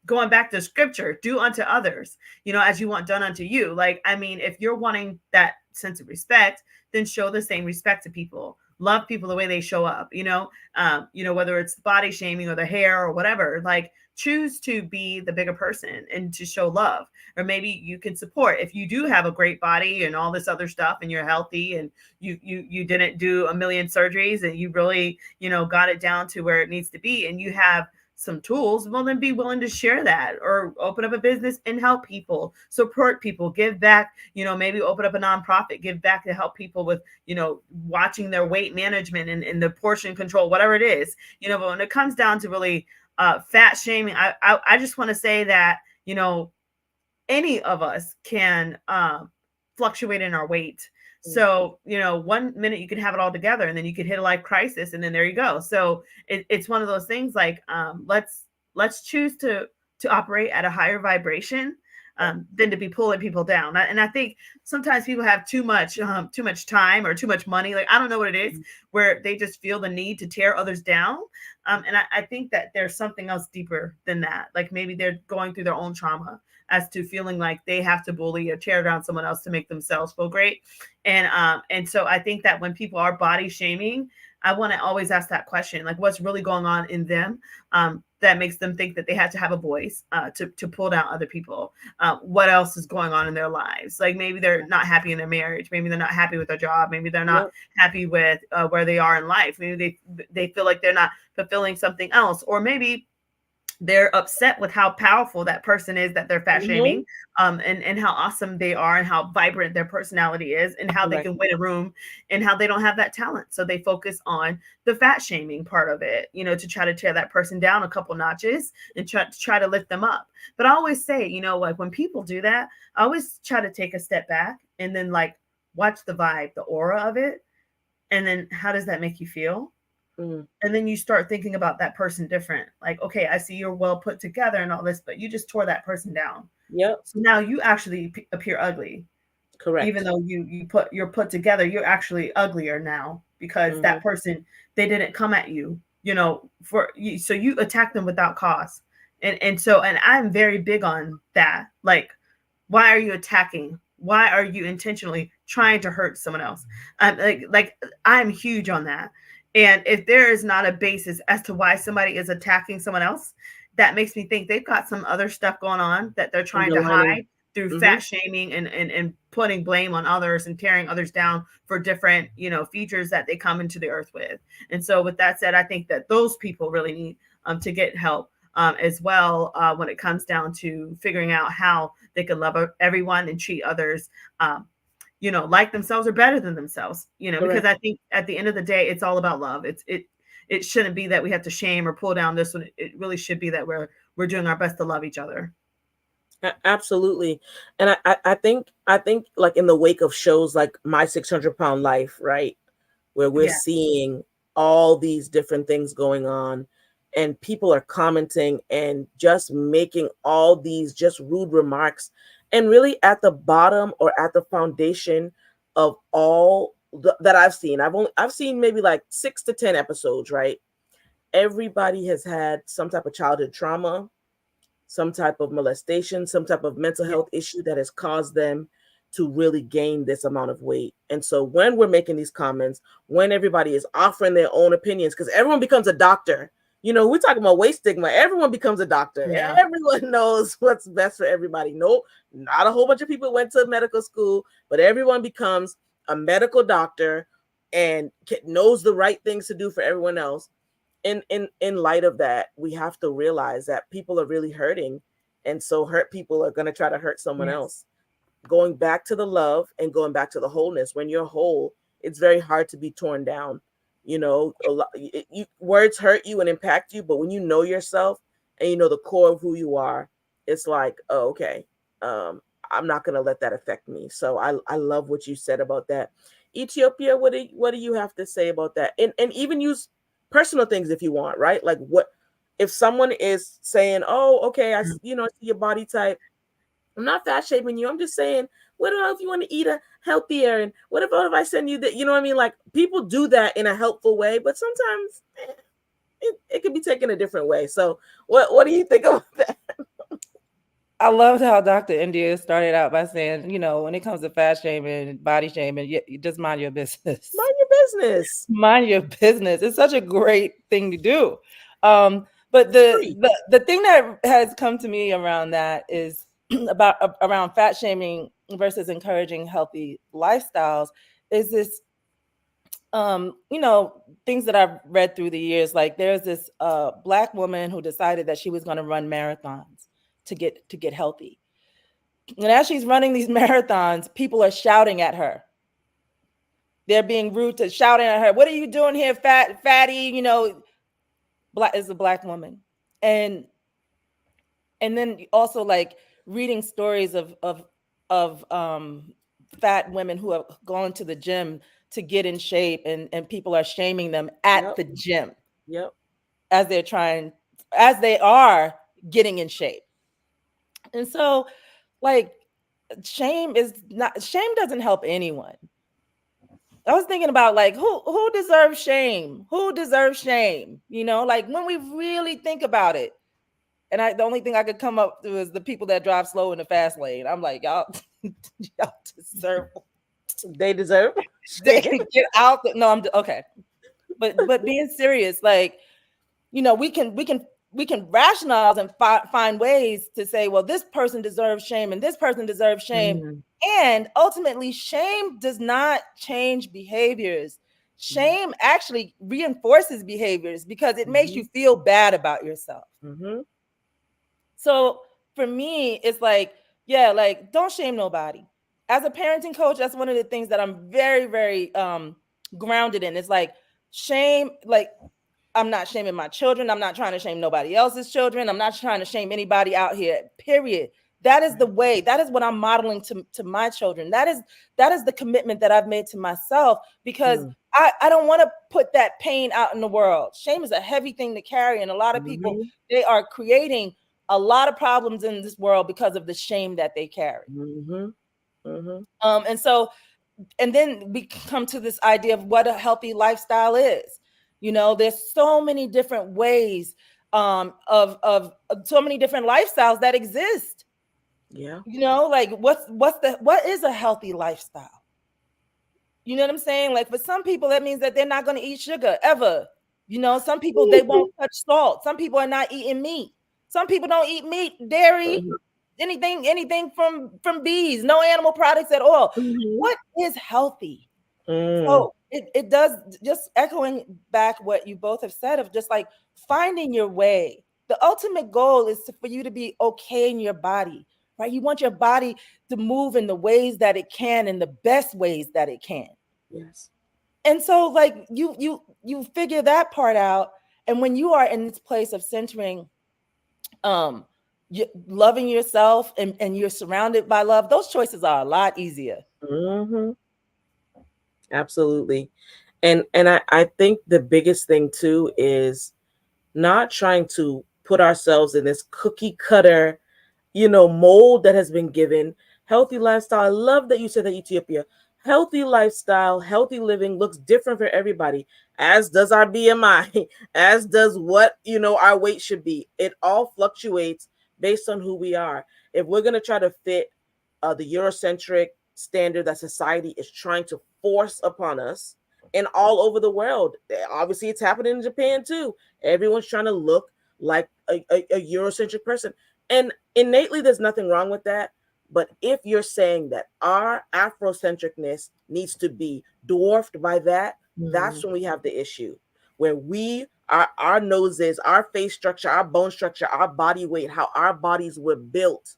going back to scripture, do unto others, as you want done unto you. Like, if you're wanting that sense of respect, then show the same respect to people. Love people the way they show up, whether it's body shaming or the hair or whatever, like choose to be the bigger person and to show love. Or maybe you can support if you do have a great body and all this other stuff and you're healthy and you didn't do a million surgeries and you really, got it down to where it needs to be and you have some tools, well, then be willing to share that or open up a business and help people, support people, give back, maybe open up a nonprofit, give back to help people with, watching their weight management and the portion control, whatever it is, but when it comes down to really fat shaming, I just want to say that, any of us can fluctuate in our weight. So, 1 minute you can have it all together and then you could hit a life crisis and then there you go. So it's one of those things like, let's choose to operate at a higher vibration than to be pulling people down. And I think sometimes people have too much time or too much money. Like, I don't know what it is where they just feel the need to tear others down. And I think that there's something else deeper than that. Like maybe they're going through their own trauma as to feeling like they have to bully or tear down someone else to make themselves feel great. And so I think that when people are body shaming, I want to always ask that question, like what's really going on in them that makes them think that they have to have a voice to pull down other people. What else is going on in their lives? Like maybe they're not happy in their marriage. Maybe they're not happy with their job. Maybe they're not happy with where they are in life. Maybe they feel like they're not fulfilling something else. Or maybe they're upset with how powerful that person is that they're fat shaming, and how awesome they are and how vibrant their personality is and how they can win a room and how they don't have that talent. So they focus on the fat shaming part of it, to try to tear that person down a couple notches and try to lift them up. But I always say, like when people do that, I always try to take a step back and then like watch the vibe, the aura of it. And then how does that make you feel? And then you start thinking about that person different. Like, okay, I see you're well put together and all this, but you just tore that person down. Yep. So now you actually appear ugly. Correct. Even though you're put together, you're actually uglier now because that person, they didn't come at you, for you. So you attack them without cause. And I'm very big on that. Like, why are you attacking? Why are you intentionally trying to hurt someone else? Like I'm huge on that. And if there is not a basis as to why somebody is attacking someone else, that makes me think they've got some other stuff going on that they're trying to hide through fat shaming and putting blame on others and tearing others down for different, features that they come into the earth with. And so with that said, I think that those people really need to get help as well when it comes down to figuring out how they can love everyone and treat others like themselves or better than themselves, because I think at the end of the day, it's all about love. It shouldn't be that we have to shame or pull down this one. It really should be that we're doing our best to love each other. Absolutely. And I think like in the wake of shows like My 600-Pound Life, right, where we're seeing all these different things going on, and people are commenting and just making all these just rude remarks. And really at the bottom or at the foundation of all that I've seen, I've seen maybe like 6 to 10 episodes, right? Everybody has had some type of childhood trauma, some type of molestation, some type of mental Yeah. health issue that has caused them to really gain this amount of weight. And so when we're making these comments, when everybody is offering their own opinions, because everyone becomes a doctor. You know, we're talking about weight stigma. Everyone becomes a doctor. Yeah. Everyone knows what's best for everybody. No, not a whole bunch of people went to medical school, but everyone becomes a medical doctor and knows the right things to do for everyone else. In light of that, we have to realize that people are really hurting, and so hurt people are going to try to hurt someone Yes. else. Going back to the love and going back to the wholeness. When you're whole, it's very hard to be torn down. You know, words hurt you and impact you, but when you know yourself and you know the core of who you are, it's like, oh, okay, I'm not going to let that affect me. So I love what you said about that. Itiyopiya, what do you have to say about that? And even use personal things if you want, right? Like, what if someone is saying, oh, okay, I see your body type. I'm not fat shaming you. I'm just saying, what if you want to eat a healthier? And what if I send you that? You know what I mean? Like, people do that in a helpful way, but sometimes it can be taken a different way. So what do you think about that? I loved how Dr. India started out by saying, when it comes to fat shaming, body shaming, you just mind your business. Mind your business. Mind your business. It's such a great thing to do. But the thing that has come to me around that is around fat shaming versus encouraging healthy lifestyles is this, things that I've read through the years. Like, there's this Black woman who decided that she was going to run marathons to get healthy. And as she's running these marathons, people are shouting at her. They're being rude to shouting at her. What are you doing here, fatty? Black is a Black woman. And then also, like, reading stories of fat women who have gone to the gym to get in shape, and people are shaming them at the gym. Yep. As they are getting in shape. And so, like, shame doesn't help anyone. I was thinking about, like, who deserves shame? Who deserves shame? Like, when we really think about it. And the only thing I could come up to is the people that drive slow in the fast lane. I'm like, y'all deserve. They deserve. They get out. No, I'm okay. But being serious, like, we can rationalize and find ways to say, well, this person deserves shame and this person deserves shame. Mm-hmm. And ultimately, shame does not change behaviors. Shame actually reinforces behaviors because it makes you feel bad about yourself. Mm-hmm. So for me, it's like, yeah, like, don't shame nobody. As a parenting coach, that's one of the things that I'm very, very grounded in. It's like, shame, like, I'm not shaming my children. I'm not trying to shame nobody else's children. I'm not trying to shame anybody out here, period. That is the way. That is what I'm modeling to my children. That is the commitment that I've made to myself, because I don't want to put that pain out in the world. Shame is a heavy thing to carry. And a lot of people, they are creating a lot of problems in this world because of the shame that they carry. And then we come to this idea of what a healthy lifestyle is. There's so many different ways of so many different lifestyles that exist. Yeah. Like, what is a healthy lifestyle? You know what I'm saying? Like, for some people, that means that they're not going to eat sugar ever. Some people, they won't touch salt. Some people are not eating meat. Some people don't eat meat, dairy, anything from bees, no animal products at all. What is healthy? So it does, just echoing back what you both have said, of just like finding your way. The ultimate goal is for you to be okay in your body, right? You want your body to move in the ways that it can, in the best ways that it can. Yes. And so, like, you figure that part out. And when you are in this place of centering, loving yourself, and you're surrounded by love, those choices are a lot easier. Absolutely. And I think the biggest thing too is not trying to put ourselves in this cookie cutter, mold that has been given. Healthy lifestyle. I love that you said that, Ethiopia. Healthy lifestyle, healthy living looks different for everybody, as does our BMI, as does what, our weight should be. It all fluctuates based on who we are. If we're going to try to fit the Eurocentric standard that society is trying to force upon us and all over the world, obviously it's happening in Japan too. Everyone's trying to look like a Eurocentric person. And innately, there's nothing wrong with that. But if you're saying that our Afrocentricness needs to be dwarfed by that, that's when we have the issue. Where our noses, our face structure, our bone structure, our body weight, how our bodies were built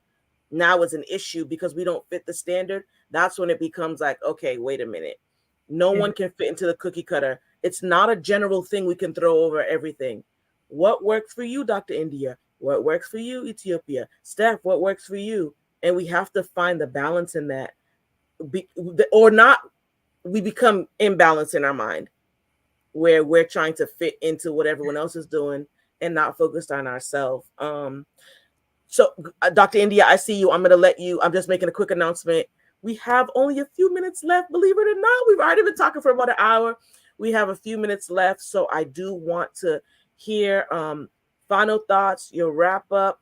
now is an issue because we don't fit the standard. That's when it becomes like, okay, wait a minute. No one can fit into the cookie cutter. It's not a general thing we can throw over everything. What works for you, Dr. India? What works for you, Ethiopia? Steph, what works for you? And we have to find the balance in that. Or not, we become imbalanced in our mind where we're trying to fit into what everyone else is doing and not focused on ourselves. So, Dr. India, I see you. I'm just making a quick announcement. We have only a few minutes left, believe it or not. We've already been talking for about an hour. We have a few minutes left. So I do want to hear final thoughts, your wrap up,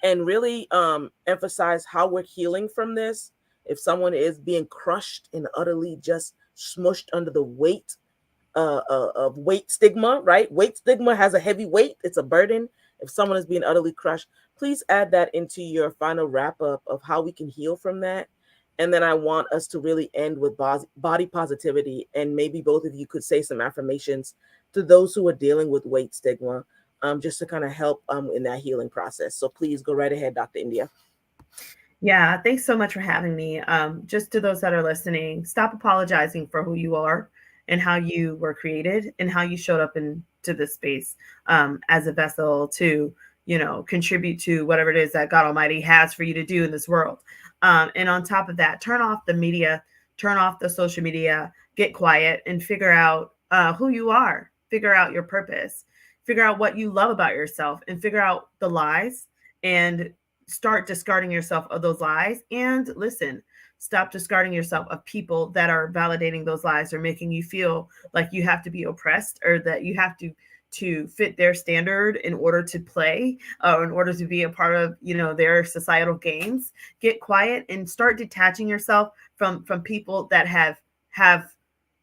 and really emphasize how we're healing from this. If someone is being crushed and utterly just smushed under the weight of weight stigma, right? Weight stigma has a heavy weight. It's a burden. If someone is being utterly crushed, please add that into your final wrap up of how we can heal from that. And then I want us to really end with body positivity. And maybe both of you could say some affirmations to those who are dealing with weight stigma, just to kind of help in that healing process. So please go right ahead, Dr. India. Yeah, thanks so much for having me. Just to those that are listening, stop apologizing for who you are and how you were created and how you showed up into this space as a vessel to, contribute to whatever it is that God Almighty has for you to do in this world. And on top of that, turn off the media, turn off the social media, get quiet and figure out who you are, figure out your purpose, figure out what you love about yourself, and figure out the lies and start discarding yourself of those lies. And listen, stop discarding yourself of people that are validating those lies or making you feel like you have to be oppressed or that you have to fit their standard in order to play or in order to be a part of their societal games. Get quiet and start detaching yourself from people that have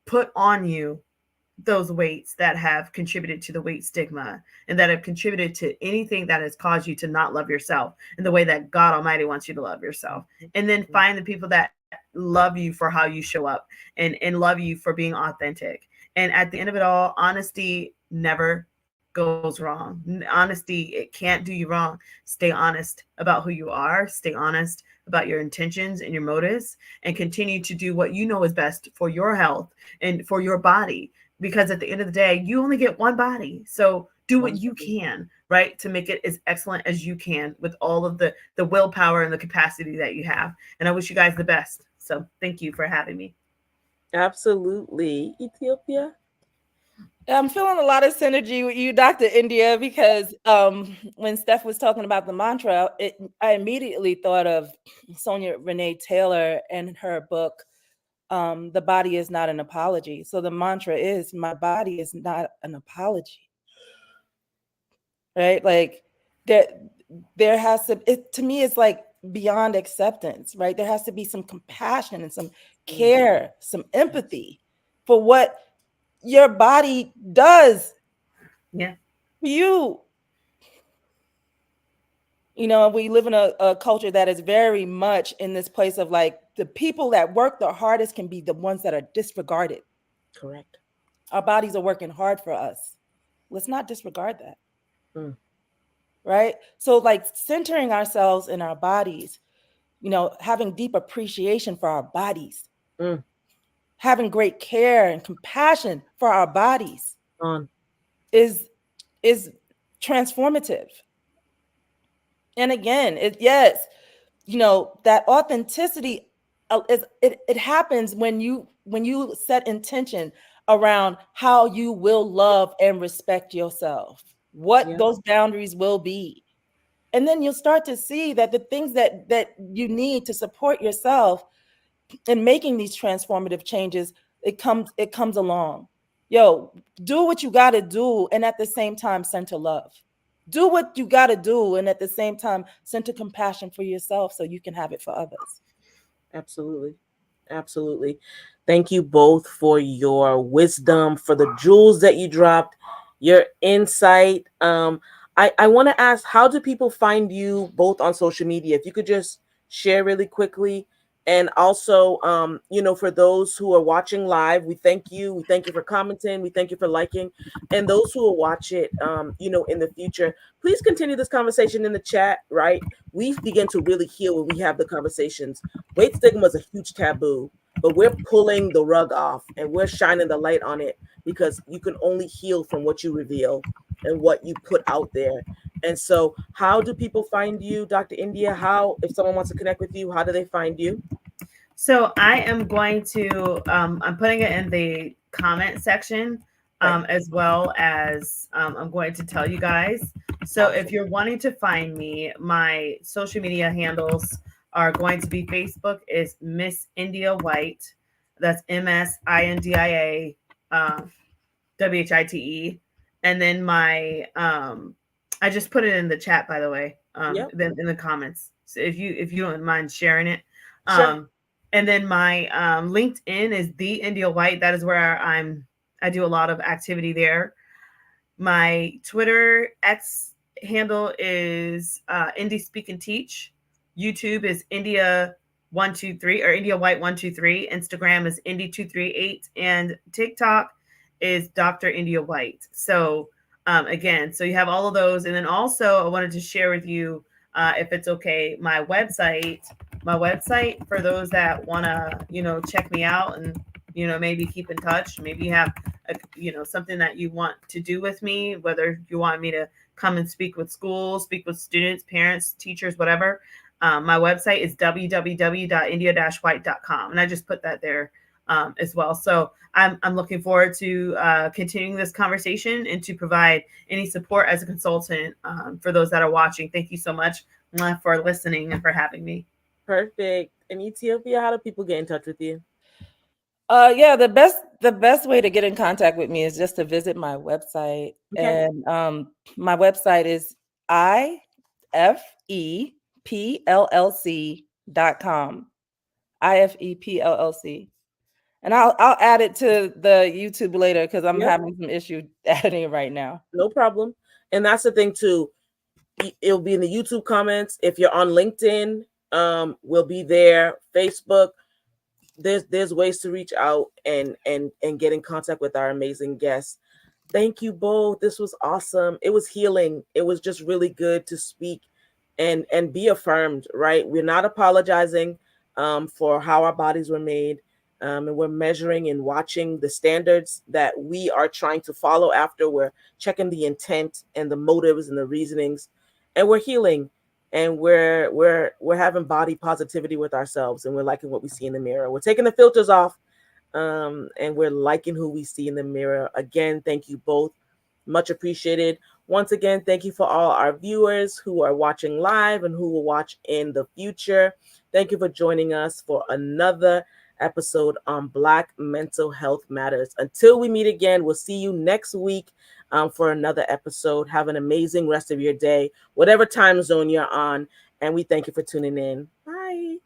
put on you those weights that have contributed to the weight stigma and that have contributed to anything that has caused you to not love yourself in the way that God Almighty wants you to love yourself. And then find the people that love you for how you show up and love you for being authentic. And at the end of it all, honesty never goes wrong. Honesty, it can't do you wrong. Stay honest about who you are. Stay honest about your intentions and your motives, and continue to do what you know is best for your health and for your body. Because at the end of the day, you only get one body. So do what you can, right, to make it as excellent as you can with all of the willpower and the capacity that you have. And I wish you guys the best. So thank you for having me. Absolutely. Ethiopia? I'm feeling a lot of synergy with you, Dr. India, because when Steph was talking about the mantra, I immediately thought of Sonia Renee Taylor and her book, The Body is Not an Apology. So the mantra is, my body is not an apology. Right? Like there has to, to me, it's like beyond acceptance, right? There has to be some compassion and some care, some empathy for what your body does. Yeah. You know, we live in a culture that is very much in this place of like, the people that work the hardest can be the ones that are disregarded. Correct. Our bodies are working hard for us. Let's not disregard that. Right? So like centering ourselves in our bodies, you know, having deep appreciation for our bodies, having great care and compassion for our bodies is transformative. And again, yes, you know, that authenticity it happens when you set intention around how you will love and respect yourself. what Yeah. those boundaries will be. And then you'll start to see that the things that you need to support yourself in making these transformative changes, it comes along. Yo, do what you got to do, and at the same time center love. Do what you got to do, and at the same time center compassion for yourself so you can have it for others. Absolutely. Absolutely. Thank you both for your wisdom, for the jewels that you dropped, your insight. I want to ask, how do people find you both on social media? If you could just share really quickly. And also, for those who are watching live, we thank you. We thank you for commenting. We thank you for liking. And those who will watch it, in the future, please continue this conversation in the chat, right? We begin to really heal when we have the conversations. Weight stigma is a huge taboo, but we're pulling the rug off and we're shining the light on it, because you can only heal from what you reveal and what you put out there. And so, how do people find you, Dr. India? How, if someone wants to connect with you, how do they find you? So I am going to, I'm putting it in the comment section, Right. as well as I'm going to tell you guys. So if Awesome. you're wanting to find me, my social media handles are going to be: Facebook is Miss India White. That's MSINDIA WHITE. And then I just put it in the chat, by the way, Yep. then in the comments. So if you don't mind sharing it. Sure. And then my LinkedIn is the India White. That is where I do a lot of activity there. My Twitter X handle is Indie Speak and Teach. YouTube is India123 or India White 123. Instagram is Indie238, and TikTok is Dr. India White. So again, so you have all of those, and then also I wanted to share with you, if it's okay, my website. My website for those that want to check me out and maybe keep in touch. Maybe you have something that you want to do with me, whether you want me to come and speak with schools, speak with students, parents, teachers, whatever. My website is www.india-white.com, and I just put that there as well. So I'm looking forward to continuing this conversation and to provide any support as a consultant for those that are watching. Thank you so much for listening and for having me. Perfect. In Ethiopia, how do people get in touch with you? Yeah, the best way to get in contact with me is just to visit my website. Okay. And my website is ifepllc.com. ifepllc. And I'll add it to the YouTube later because I'm Yep. having some issue adding it right now. No problem. And that's the thing too. It'll be in the YouTube comments. If you're on LinkedIn, we'll be there. Facebook. There's ways to reach out and get in contact with our amazing guests. Thank you both. This was awesome. It was healing. It was just really good to speak and be affirmed, right? We're not apologizing for how our bodies were made. And we're measuring and watching the standards that we are trying to follow after. We're checking the intent and the motives and the reasonings, and we're healing, and we're having body positivity with ourselves, and we're liking what we see in the mirror. We're taking the filters off, and we're liking who we see in the mirror. Again, thank you both. Much appreciated. Once again, thank you for all our viewers who are watching live and who will watch in the future. Thank you for joining us for another episode on Black Mental Health Matters. Until we meet again, we'll see you next week for another episode. Have an amazing rest of your day, whatever time zone you're on. And we thank you for tuning in. Bye.